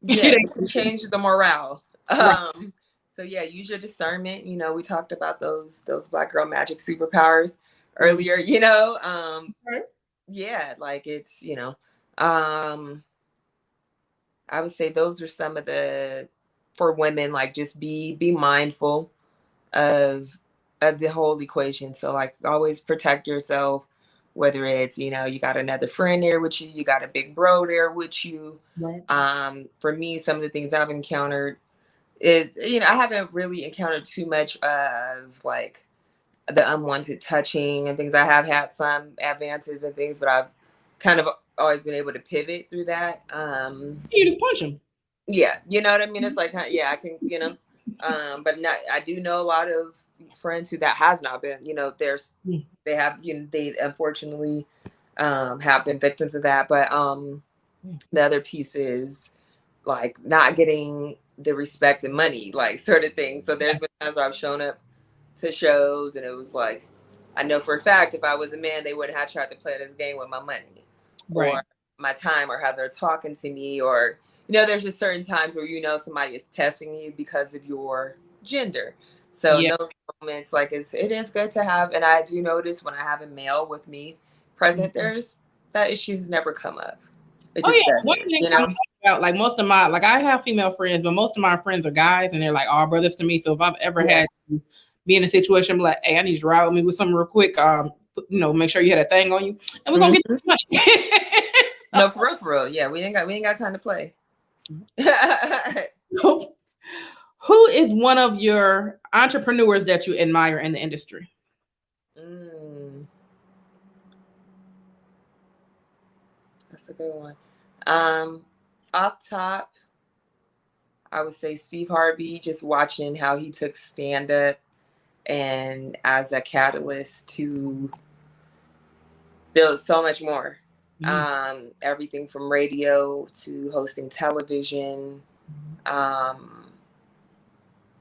the morale. So yeah, use your discernment. We talked about those Black girl magic superpowers earlier. yeah, like it's, um, I would say those are some of the, for women, like just be mindful of the whole equation. So like always protect yourself, whether it's, you got another friend there with you, you got a big bro there with you. Right. For me, some of the things I've encountered is, I haven't really encountered too much of like the unwanted touching and things. I have had some advances and things, but I've kind of always been able to pivot through that. You just punch him. Yeah, you know what I mean? It's like, yeah, I can, but not, I do know a lot of friends who that has not been, they have, they unfortunately have been victims of that. But the other piece is like not getting the respect and money, like sort of thing. So there's been times where I've shown up to shows and it was like, I know for a fact if I was a man, they wouldn't have tried to play this game with my money or my time or how they're talking to me, or there's just certain times where somebody is testing you because of your gender. So in those moments, like it is good to have, and I do notice when I have a male with me present, there's that issues never come up. It just One thing about, like most of my, like I have female friends, but most of my friends are guys, and they're like all brothers to me. So if I've ever had to be in a situation, I'm like, hey, I need you to ride with me with something real quick. Make sure you had a thing on you, and we're gonna get the money. No, for real. Yeah, we ain't got time to play. Who is one of your entrepreneurs that you admire in the industry? That's a good one. Off top, I would say Steve Harvey, just watching how he took stand up and as a catalyst to build so much more. Everything from radio to hosting television.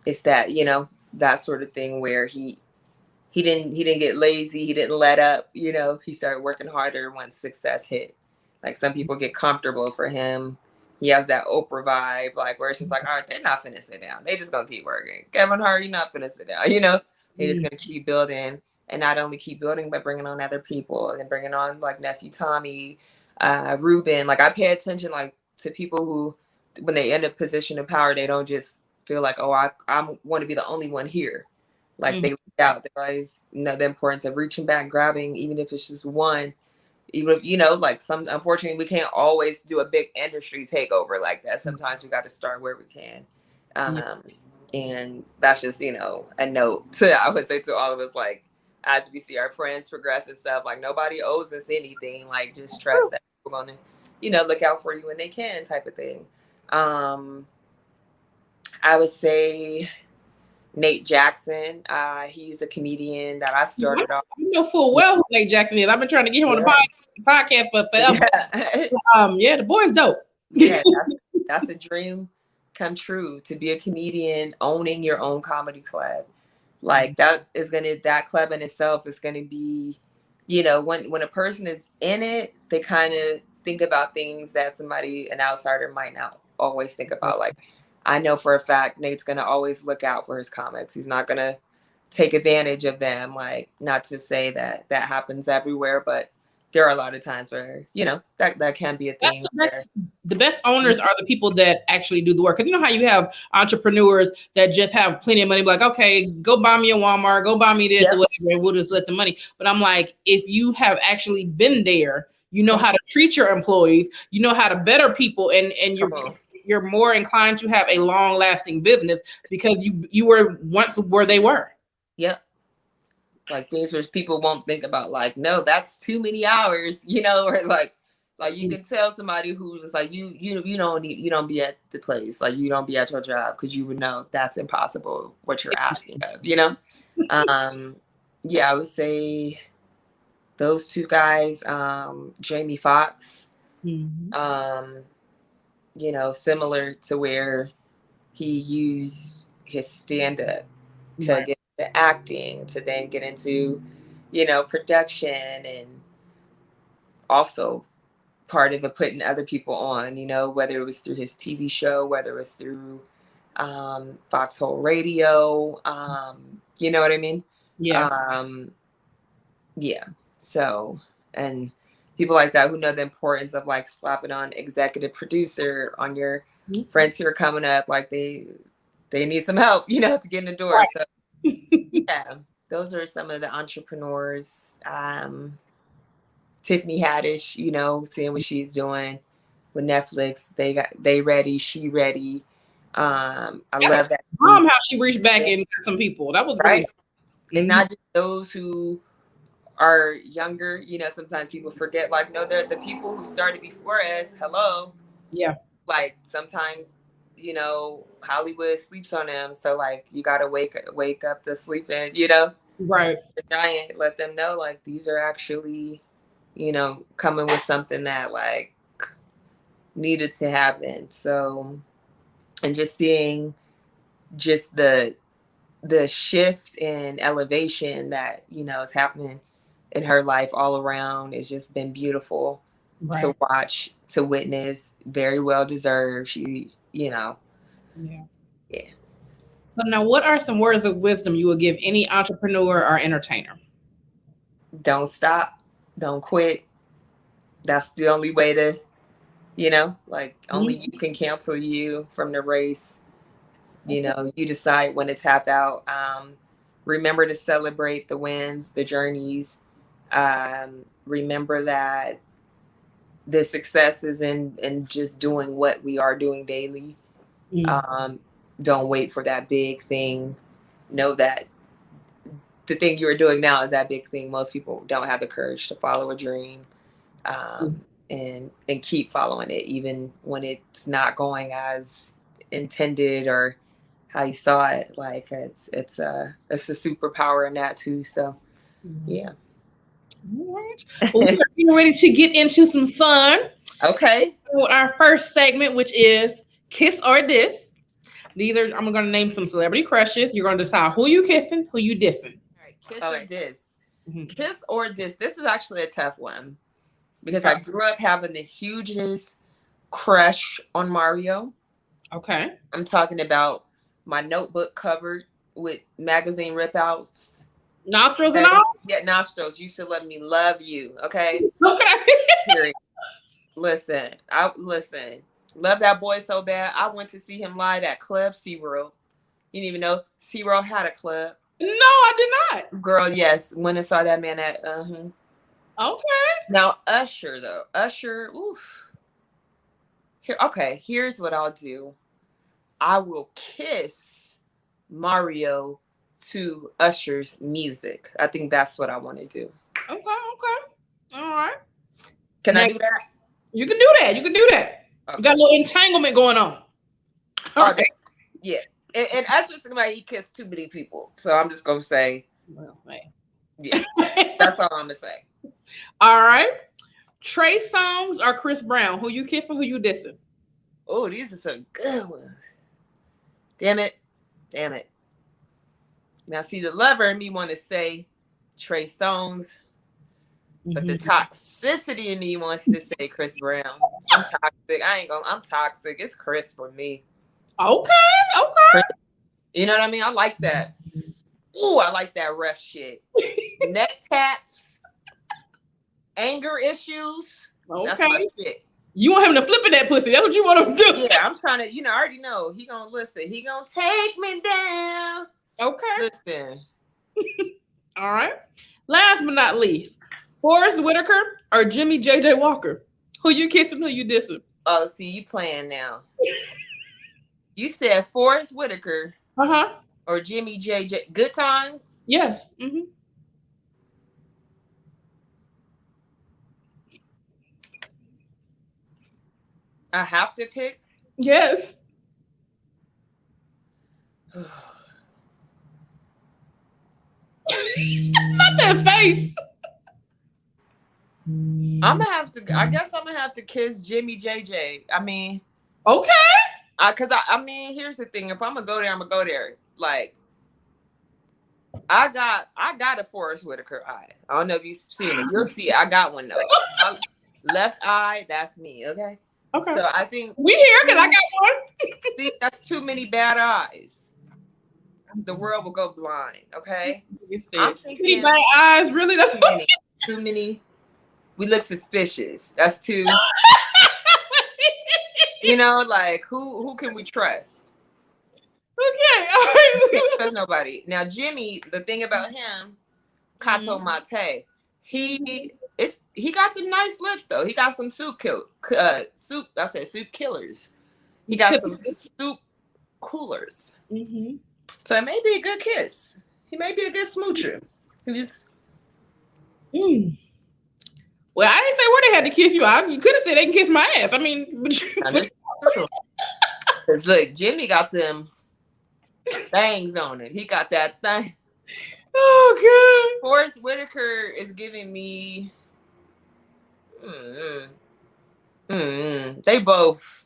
It's that, that sort of thing where he didn't get lazy, he didn't let up, he started working harder once success hit. Like some people get comfortable. For him, he has that Oprah vibe, like where it's just like, all right, they're not finna sit down. They just gonna keep working. Kevin Hart, you're not finna sit down, They're just gonna keep building, and not only keep building, but bringing on other people and bringing on like nephew Tommy, Ruben. Like I pay attention like to people who, when they end a position of power, they don't just feel like, oh, I want to be the only one here. Like they reach out. They always know the importance of reaching back, grabbing, even if it's just one. Even if, like unfortunately, we can't always do a big industry takeover like that. Sometimes we got to start where we can. And that's just, a note to, I would say, to all of us, like, as we see our friends progress and stuff, like nobody owes us anything. Like, just trust that we're going to, look out for you when they can, type of thing. I would say Nate Jackson. He's a comedian that I started off. You know full well who Nate Jackson is. I've been trying to get him on the podcast for forever. The boy's dope. Yeah, that's a dream come true, to be a comedian owning your own comedy club. Like that club in itself is gonna be, when a person is in it, they kind of think about things that an outsider might not always think about. Like I know for a fact Nate's gonna always look out for his comics. He's not gonna take advantage of them. Like, not to say that happens everywhere, but there are a lot of times where, that can be a thing. The best owners are the people that actually do the work. Because you know how you have entrepreneurs that just have plenty of money, like, okay, go buy me a Walmart, go buy me this or whatever, and we'll just let the money. But I'm like, if you have actually been there, you know how to treat your employees, you know how to better people, and you're more inclined to have a long-lasting business because you were once where they were. Yep. Like things where people won't think about, like, no, that's too many hours, or like you can tell somebody who is like, you don't be at the place, like you don't be at your job, because you would know that's impossible what you're asking of, I would say those two guys, Jamie Foxx, similar to where he used his stand-up to get into acting, to then get into, production, and also part of it putting other people on, whether it was through his TV show, whether it was through Foxhole Radio, you know what I mean? Yeah. So, and people like that who know the importance of like slapping on executive producer on your friends who are coming up, like they need some help, you know, to get in the door. So yeah, those are some of the entrepreneurs. Tiffany Haddish, you know, seeing what she's doing with Netflix. They ready, she ready. I love that. How she reached back in some people. That was right. Really And not just those who are younger, you know, sometimes people forget, like, no, they're the people who started before us. Hello. Yeah. Like sometimes, you know, Hollywood sleeps on them. So like you gotta wake up the sleeping, you know. Right. The giant, let them know like these are actually, you know, coming with something that like needed to happen. So, and just seeing just the shift in elevation that, you know, is happening in her life all around. It's just been beautiful to watch, to witness. Very well deserved. She, you know. Yeah. Yeah. So now, what are some words of wisdom you would give any entrepreneur or entertainer? Don't stop. Don't quit. That's the only way to, you know, like only you can cancel you from the race. You know, you decide when to tap out. Remember to celebrate the wins, the journeys. Remember that the success is in just doing what we are doing daily. Don't wait for that big thing. Know that the thing you are doing now is that big thing. Most people don't have the courage to follow a dream, and keep following it, even when it's not going as intended or how you saw it. Like it's a superpower in that too. So yeah. All right. Well, we are getting ready to get into some fun. Okay. So our first segment, which is Kiss or Diss. I'm going to name some celebrity crushes. You're going to decide who you kissing, who you dissing. All right. Kiss or diss. Kiss or diss. This is actually a tough one because I grew up having the hugest crush on Mario. Okay. I'm talking about my notebook covered with magazine ripouts. Nostrils and all? Yeah, nostrils. You should let me love you. Okay. Okay. Period. Listen. Love that boy so bad. I went to see him live at Club SeaWorld. You didn't even know SeaWorld had a club. No, I did not. Girl, yes. Went and saw that man at Okay. Now Usher though. Usher, oof. Here's what I'll do. I will kiss Mario to Usher's music. I think that's what I want to do. Okay. All right. Can I do that? You can do that. Okay. You got a little entanglement going on. Okay. Yeah. And Usher's somebody, he kissed too many people. So I'm just going to say, well, hey. Yeah. That's all I'm going to say. All right. Trey Songz or Chris Brown? Who you kissing, who you dissing? Oh, these are some good ones. Damn it. Now, see, the lover in me want to say Trey Songz, but the toxicity in me wants to say Chris Brown. I'm toxic. I'm toxic. It's Chris for me. Okay. You know what I mean? I like that. Ooh, I like that rough shit. Neck tats, anger issues. Okay. That's my shit. You want him to flip in that pussy. That's what you want him to do. Yeah, I'm trying to, I already know. He gonna listen. He gonna take me down. Okay. Listen. All right. Last but not least, Forrest Whitaker or Jimmy JJ Walker? Who you kissing, who you dissing? Oh, see, you playing now. You said Forrest Whitaker. Or Jimmy JJ. Good Times? Yes. I have to pick? Yes. Not that face. I guess I'm gonna have to kiss Jimmy JJ. I mean, okay. Cause I mean, here's the thing. If I'm gonna go there, I'm gonna go there. Like, I got a Forrest Whitaker eye. I don't know if you've seen it. You'll see it. I got one though. Left eye, that's me. Okay. Okay. So I think we here because I got one. See, that's too many bad eyes. The world will go blind. Okay. I'm thinking bad eyes. Really, that's too many we look suspicious. That's too. Like who can we trust? Okay, all right. Can't trust nobody. Now Jimmy, the thing about him, Kato Mate, he got the nice lips though. He got some soup killers. He got some soup coolers. Mm-hmm. So it may be a good kiss. He may be a good smoocher. He's. Well, I didn't say where they had to kiss you. You could have said they can kiss my ass. I mean, Because look, Jimmy got them things on it. He got that thing. Oh, good. Forrest Whitaker is giving me. They both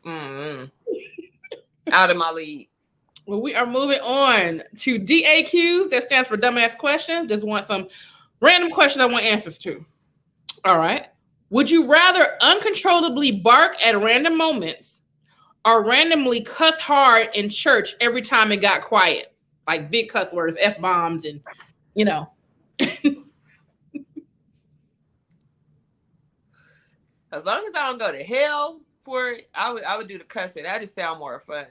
out of my league. Well, we are moving on to DAQs. That stands for dumbass questions. Just want some random questions I want answers to. All right. Would you rather uncontrollably bark at random moments or randomly cuss hard in church every time it got quiet? Like big cuss words, F-bombs, and As long as I don't go to hell for it, I would do the cussing. That just sound more fun.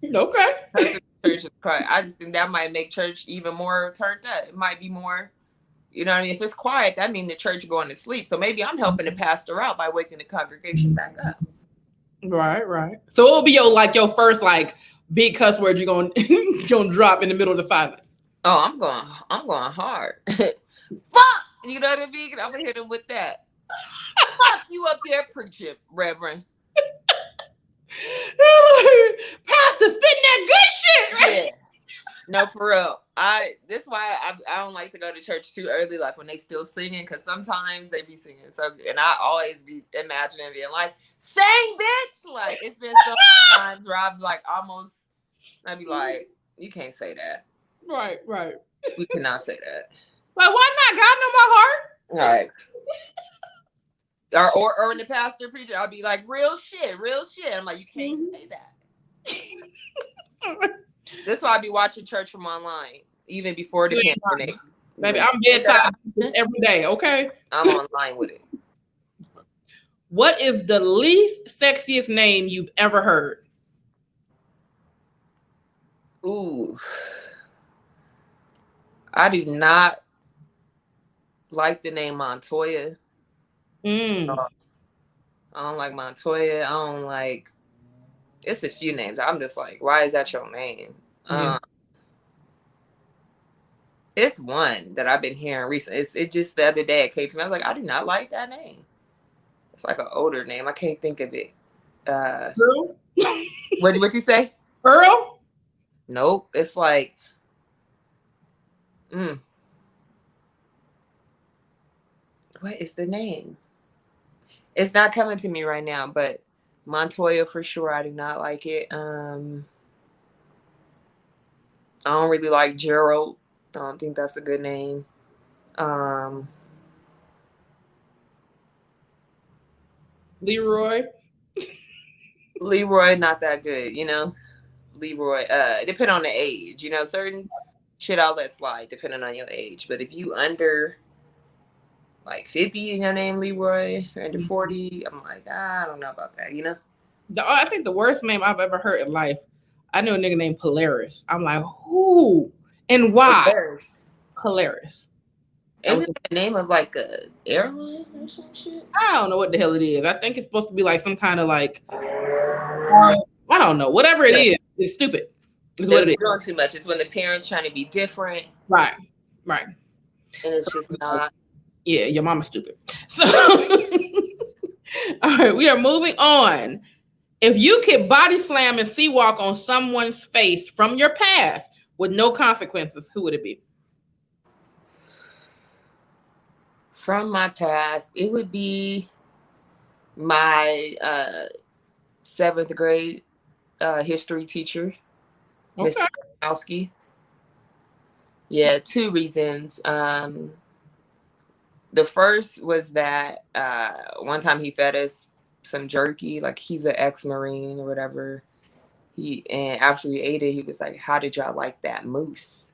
Okay. I just think that might make church even more turned up. It might be more, you know what I mean? If it's quiet, that means the church going to sleep. So maybe I'm helping the pastor out by waking the congregation back up. Right. So what will be your first big cuss word you're gonna drop in the middle of the silence? Oh, I'm going hard. Fuck! You know what I mean? I'm gonna hit him with that. Fuck you up there preaching, Reverend. Pastor spitting that good shit, right? Yeah. No, for real. This is why I don't like to go to church too early, like when they still singing, because sometimes they be singing so good, and I always be imagining being like, sing, bitch! Like, it's been so many times where I'd be like, you can't say that. Right. We cannot say that. Like, why not? God know my heart. All right. Or when the pastor preacher, I'll be like, real shit. I'm like, you can't say that. This is why I be watching church from online, even before the pandemic. Baby, I'm bedside every day, okay? I'm online with it. What is the least sexiest name you've ever heard? Ooh. I do not like the name Montoya. I don't like Montoya. I don't like. It's a few names. I'm just like, why is that your name? It's one that I've been hearing recently. It just the other day it came to me. I was like, I do not like that name. It's like an older name. I can't think of it. Earl? What'd you say? Earl? Nope. It's like, what is the name? It's not coming to me right now, but Montoya for sure. I do not like it. I don't really like Gerald. I don't think that's a good name. Leroy, not that good, Leroy, depending on the age, certain shit I'll let slide depending on your age. But if you under like 50 in your name, Leroy, or under 40, I'm like, I don't know about that, I think the worst name I've ever heard in life, I knew a nigga named Polaris. I'm like, who and why? Polaris. Is it the name of like a airline or some shit? I don't know what the hell it is. I think it's supposed to be like some kind of I don't know. Whatever it is, it's stupid. It's what it is. Doing too much. It's when the parents trying to be different. Right. And it's just not. Yeah, your mama's stupid. So, all right, we are moving on. If you could body slam and sea walk on someone's face from your past with no consequences, who would it be? From my past, it would be my 7th grade history teacher, Mr. Kowski. Yeah, 2 reasons. The first was that one time he fed us some jerky, like he's an ex-Marine or whatever. And after we ate it, he was like, "How did y'all like that moose?"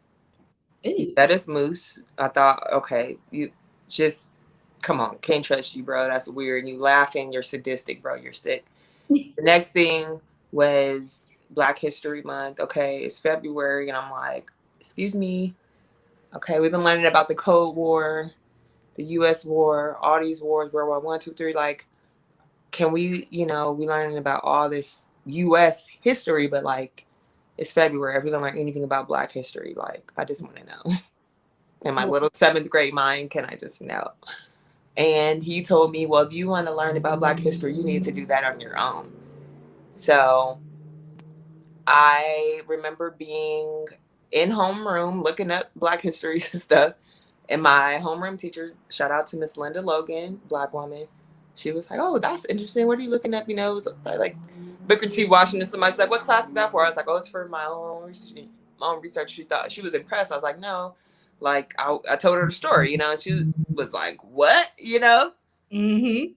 That is moose. I thought, okay, you just Come on, can't trust you, bro. That's weird. You laughing, you're sadistic, bro. You're sick. The next thing was Black History Month. Okay, it's February, and I'm like, excuse me. Okay, we've been learning about the Cold War, the U.S. war, all these wars, World War One, Two, Three. Like, can we, we learning about all this U.S. history, but like, it's February. If we don't learn anything about Black history, like, I just want to know. In my little 7th grade mind, can I just know? And he told me, well, if you want to learn about Black history, you need to do that on your own. So I remember being in homeroom looking up Black history and stuff. And my homeroom teacher, shout out to Miss Linda Logan, Black woman, she was like, oh, that's interesting. What are you looking up? It was like Booker T. Washington so much. Like, what class is that for? I was like, oh, it's for my own research. She thought, she was impressed. I was like, no. Like, I told her the story, and she was like, what? Mm-hmm.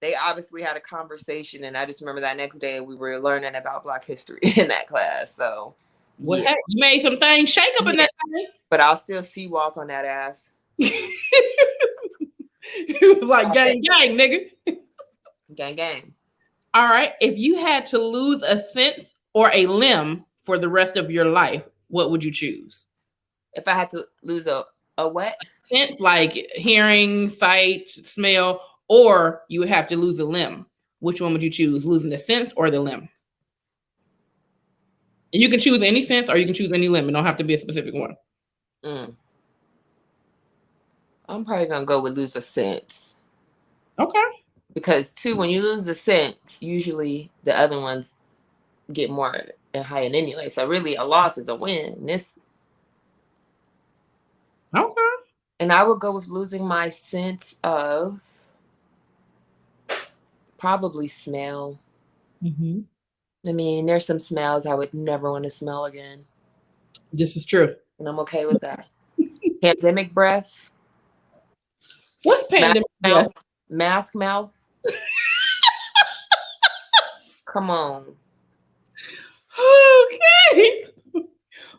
They obviously had a conversation, and I just remember that next day we were learning about Black history in that class. So, well, hey, you made some things shake up in that thing. But I'll still see walk on that ass. He was like, gang, gang, nigga. Gang, gang. All right. If you had to lose a sense or a limb for the rest of your life, what would you choose? If I had to lose a what? Sense, like hearing, sight, smell, or you would have to lose a limb. Which one would you choose? Losing the sense or the limb? You can choose any sense or you can choose any limb. It don't have to be a specific one. I'm probably going to go with lose a sense. Okay. Because, when you lose the sense, usually the other ones get more heightened anyway. So, really, a loss is a win. Okay. And I would go with losing my sense of probably smell. Mm-hmm. I mean, there's some smells I would never want to smell again. This is true. And I'm okay with that. Pandemic breath. What's pandemic breath? Mask mouth. Come on. Okay.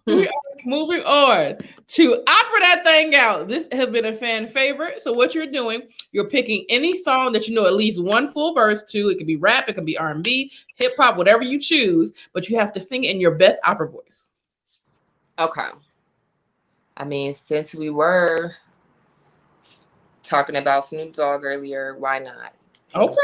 We are moving on to Opera That Thing Out. This has been a fan favorite. So what you're doing, you're picking any song that you know at least one full verse to. It could be rap, it could be R&B, hip hop, whatever you choose, but you have to sing in your best opera voice. Okay. I mean, since we were talking about Snoop Dogg earlier, why not? Okay.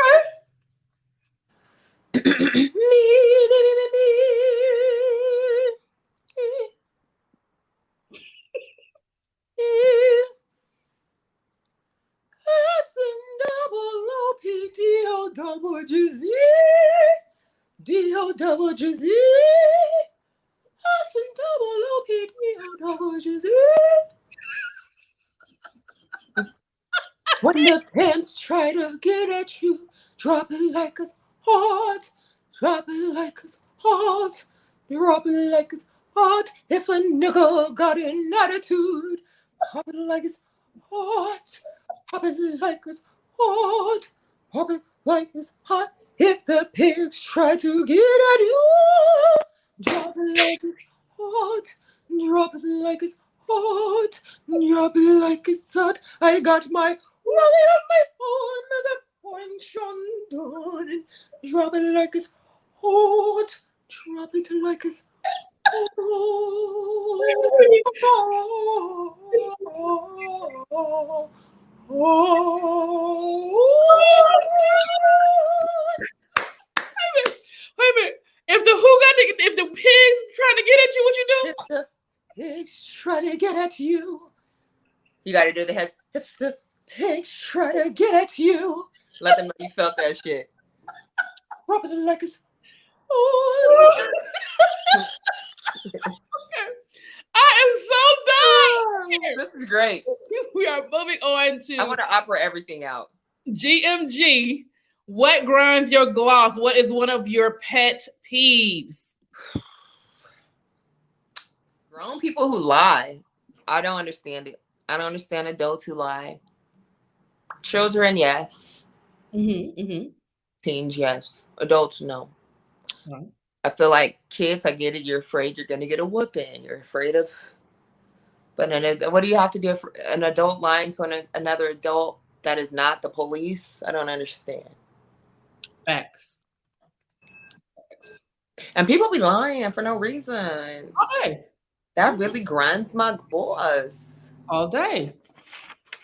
S-N-double-O-P-D-O-double-G-Z D-O-double-G-Z S-N-double-O-P-D-O-double-G-Z. When the pimps try to get at you, drop it like it's hot. Drop it like it's hot. Drop it like it's hot. If a nigga got an attitude, pop it like it's hot. Pop it like it's hot. Pop it like it's hot. If the pigs try to get at you, drop it like it's hot. Drop it like it's hot. Drop it like it's hot. I got my rolling on my arm as a punch undone. And drop it like it's hot. Drop it like it's hot. Wait a minute. If the pigs trying to get at you, what you do? If the pigs try to get at you, you gotta do the head. If the pigs try to get at you, let them know you felt that shit. Rub it like it's I am so done. This is great. We are moving on to I want to opera everything out. GMG. What grinds your gloss? What is one of your pet peeves? Grown people who lie. I don't understand it. I don't understand adults who lie. Children, yes. Teens, yes. Adults, no. Right. I feel like kids, I get it. You're afraid you're going to get a whooping. You're afraid of... But what do you have to be an adult lying to another adult? That is not the police. I don't understand. Facts. And people be lying for no reason. Okay. That really grinds my gloss. All day.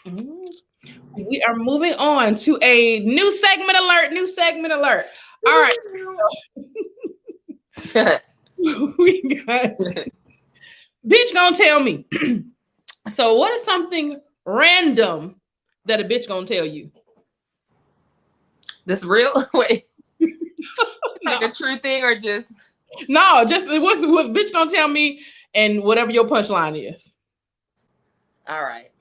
We are moving on to a new segment alert. New segment alert. All right. We got bitch gonna tell me. So what is something random that a bitch gonna tell you? This real? Wait. Like No. a true thing or just? No, just what's bitch gonna tell me and whatever your punchline is. All right.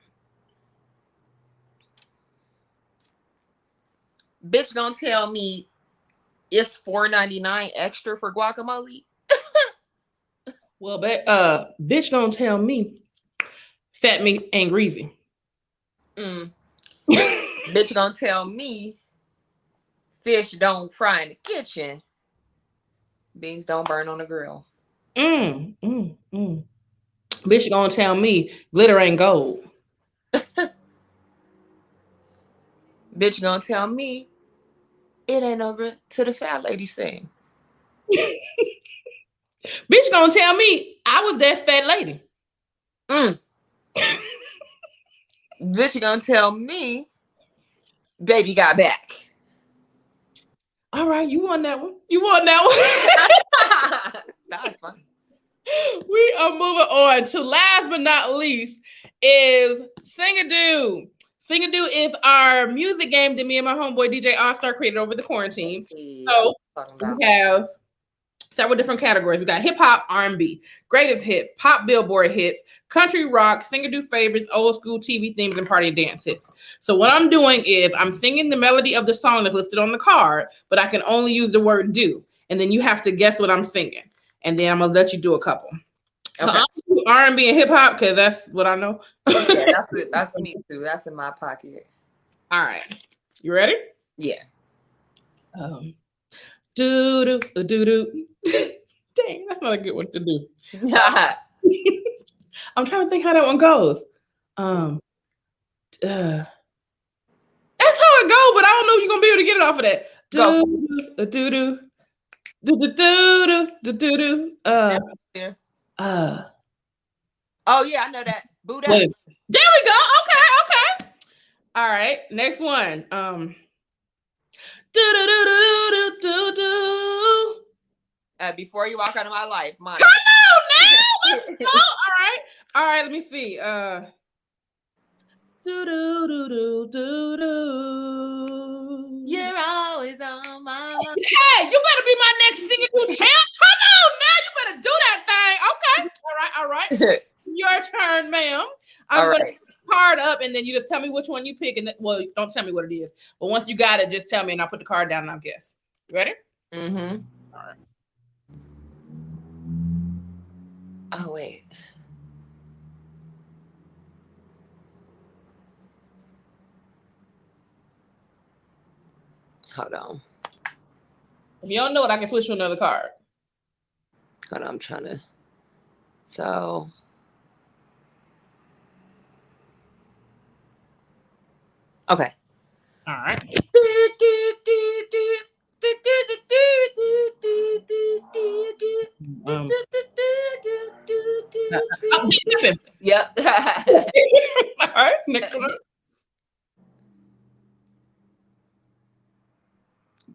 Bitch gonna tell me it's $4.99 extra for guacamole. Well, bitch gonna tell me fat meat ain't greasy. Bitch gonna tell me fish don't fry in the kitchen. Beans don't burn on the grill. Bitch gonna tell me glitter ain't gold. Bitch gonna tell me it ain't over to the fat lady sing. Bitch gonna tell me I was that fat lady. Bitch gonna tell me baby got back. All right, you won that one. You won that one. That's fun. We are moving on to last but not least is Sing-a-Doo. Sing-a-Doo is our music game that me and my homeboy DJ All-Star created over the quarantine. So we have several different categories. We got hip hop, R&B, greatest hits, pop Billboard hits, country rock, Sing-a-Doo favorites, old school TV themes, and party dance hits. So what I'm doing is I'm singing the melody of the song that's listed on the card, but I can only use the word do. And then you have to guess what I'm singing. And then I'm gonna let you do a couple. Okay. So I'm gonna do R&B and hip hop because that's what I know. Yeah, that's it. That's me too. That's in my pocket. All right, you ready? Yeah. Do do do do. Dang, that's not a good one to do. I'm trying to think how that one goes. That's how it goes, but I don't know if you're gonna be able to get it off of that. Do do do. Do do do do do do. Oh yeah, I know that. Buddha. There we go. Okay. All right. Next one. Do do do do do do do. Before you walk out of my life, mine. Come on now. Let's go. All right. Let me see. Do do do do do do. You're always on my mind. Hey, you better be my next Sing-a-Doo champ. Come on now, you better do that thing. Okay. All right. Your turn, ma'am. I'm gonna put the card up, and then you just tell me which one you pick. And well, don't tell me what it is. But once you got it, just tell me, and I'll put the card down, and I'll guess. You ready? Mm-hmm. All right. Oh wait. Hold on. If you don't know it, I can switch to another card. Hold on, I'm trying to. So. Okay. All right. Yep. All right. Next one.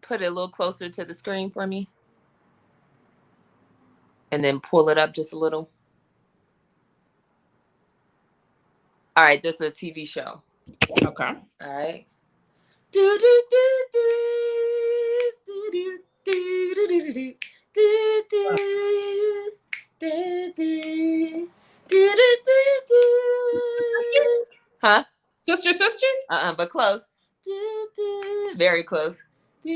Put it a little closer to the screen for me. And then pull it up just a little. All right, this is a TV show. Okay. All right. Huh? Sister? But close. Very close.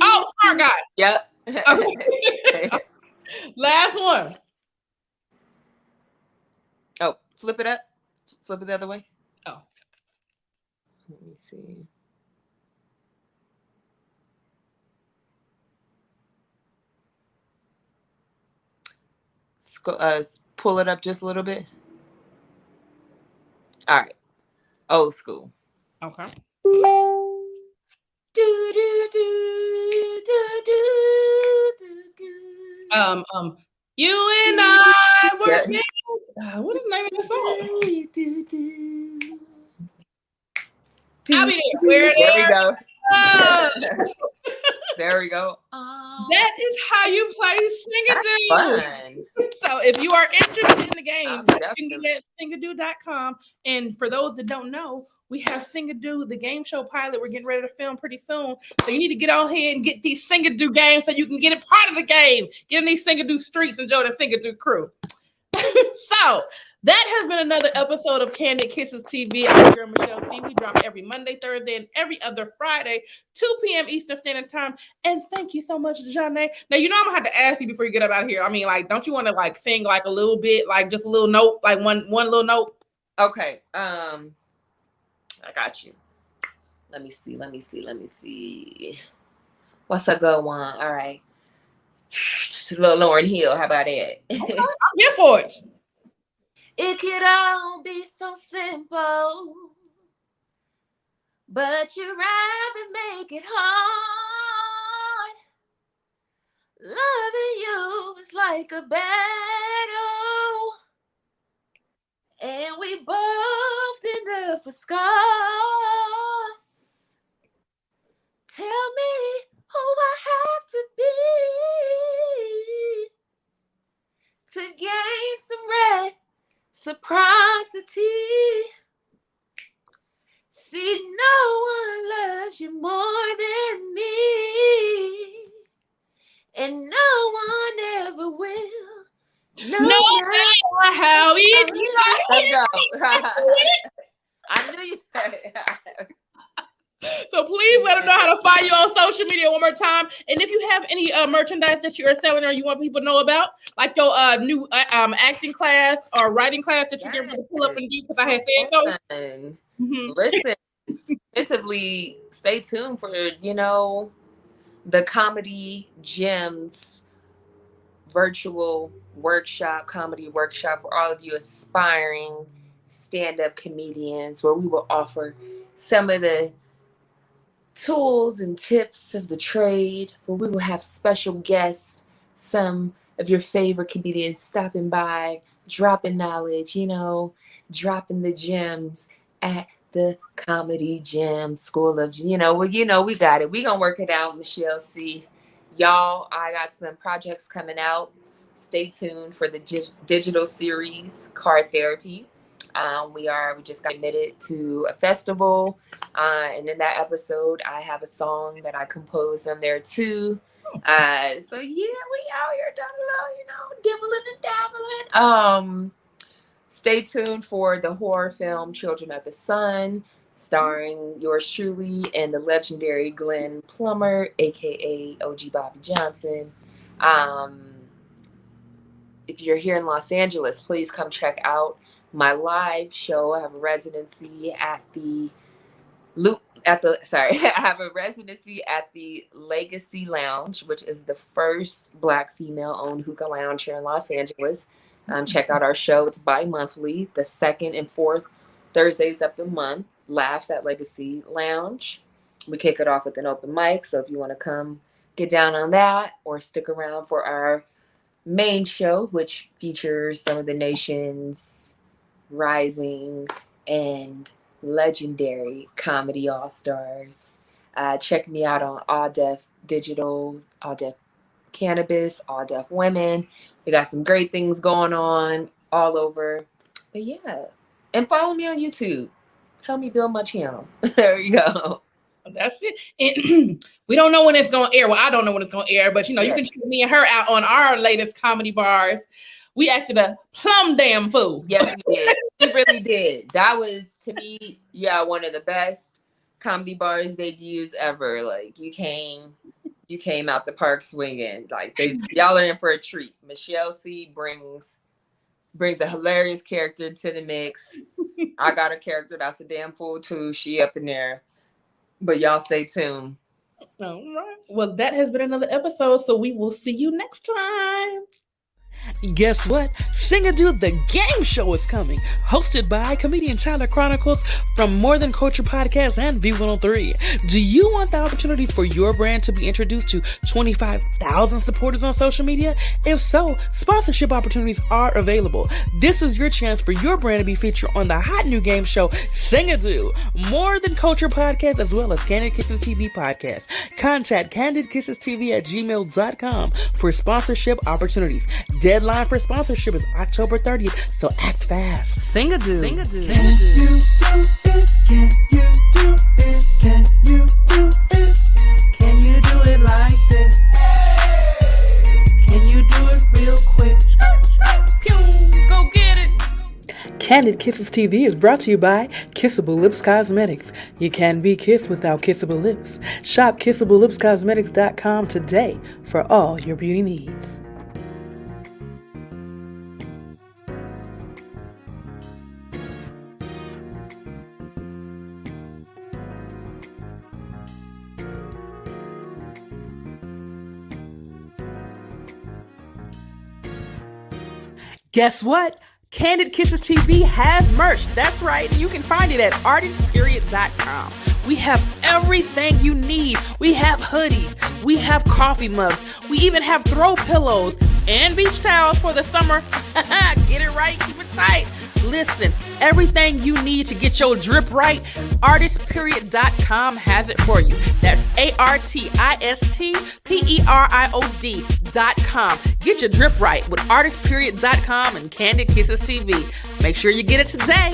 Oh, Smart Guy. Yep. Okay. Last one. Oh, flip it up. Flip it the other way. Oh. Let me see. Pull it up just a little bit. All right. Old school. Okay. You and I were Yeah. made. What is the name of the song? I'll be there. Where There we go. Oh. There we go. That is how you play Singadoo. Fun. So if you are interested in the game, you Definitely. can get singadoo.com. And for those that don't know, we have Singadoo, the game show pilot. We're getting ready to film pretty soon. So you need to get on here and get these Singadoo games so you can get it part of the game. Get in these Singadoo streets and join the Singadoo crew. So that has been another episode of Candid Kisses TV. I'm your girl Michelle C. We drop every Monday, Thursday, and every other Friday, 2 p.m. Eastern Standard Time. And thank you so much, Janae. Now, you know I'm gonna have to ask you before you get up out of here. I mean, like, don't you want to like sing like a little bit, like just a little note, like one little note? Okay. I got you. Let me see. What's a good one? All right. Little Lauryn Hill. How about it? Okay, I'm here for it. It could all be so simple, but you'd rather make it hard. Loving you is like a battle, and we both end up with scars. Tell me who I have to be to gain some reciprocity. See, no one loves you more than me, and no one ever will. No matter how it Let's go. I knew you said it. So please let them know how to find you on social media one more time. And if you have any merchandise that you are selling or you want people to know about, like your new acting class or writing class that you get ready to pull up and do, because I had said so. Listen, attentively, stay tuned for, the Comedy Gems virtual comedy workshop for all of you aspiring stand-up comedians, where we will offer some of the tools and tips of the trade, where we will have special guests, some of your favorite comedians stopping by, dropping knowledge, dropping the gems at the Comedy Gem School of, we got it. We gonna work it out, Michelle C. Y'all, I got some projects coming out. Stay tuned for the digital series, Card Therapy. We just got admitted to a festival, and in that episode, I have a song that I composed on there too. So yeah, we out here dibbling and dabbling. Stay tuned for the horror film Children of the Sun, starring yours truly and the legendary Glenn Plummer, aka OG Bobby Johnson. If you're here in Los Angeles, please come check out my live show. I have a residency at the I have a residency at the Legacy Lounge, which is the first Black female-owned hookah lounge here in Los Angeles. Check out our show. It's bi-monthly, the second and fourth Thursdays of the month. Laughs at Legacy Lounge. We kick it off with an open mic, so if you want to come get down on that or stick around for our main show, which features some of the nation's rising and legendary comedy all-stars. Check me out on All Def Digital, All Def Cannabis, All Def Women. We got some great things going on all over. But yeah, and follow me on YouTube. Help me build my channel. There you go. That's it. And we don't know when it's going to air. Well, I don't know when it's going to air, but you can check me and her out on our latest comedy bars. We acted a plum damn fool. Yes, we did. We really did. That was, to me, one of the best comedy bars debuts ever. Like, you came out the park swinging. Like, y'all are in for a treat. Michelle C brings a hilarious character to the mix. I got a character that's a damn fool too. She up in there. But y'all stay tuned. All right. Well, that has been another episode, so we will see you next time. Guess what? Sing-a-Doo the game show is coming, hosted by comedian Tyler Chronicles from More Than Culture Podcast and V103. Do you want the opportunity for your brand to be introduced to 25,000 supporters on social media? If so, sponsorship opportunities are available. This is your chance for your brand to be featured on the hot new game show Sing-a-Doo, More Than Culture Podcast, as well as Candid Kisses TV Podcast. Contact candidkissestv@gmail.com for sponsorship opportunities. Deadline for sponsorship is October 30th, so act fast. Sing-a-Doo. Sing-a-Doo. Can you do it? Can you do it? Can you do it? Can you do it like this? Can you do it real quick? Pew, go get it. Candid Kisses TV is brought to you by Kissable Lips Cosmetics. You can be kissed without kissable lips. Shop KissableLipsCosmetics.com today for all your beauty needs. Guess what? Candid Kisses TV has merch. That's right. You can find it at artistperiod.com. We have everything you need. We have hoodies. We have coffee mugs. We even have throw pillows and beach towels for the summer. Get it right. Keep it tight. Listen, everything you need to get your drip right, artistperiod.com has it for you. That's artistperiod.com. Get your drip right with artistperiod.com and Candid Kisses TV. Make sure you get it today.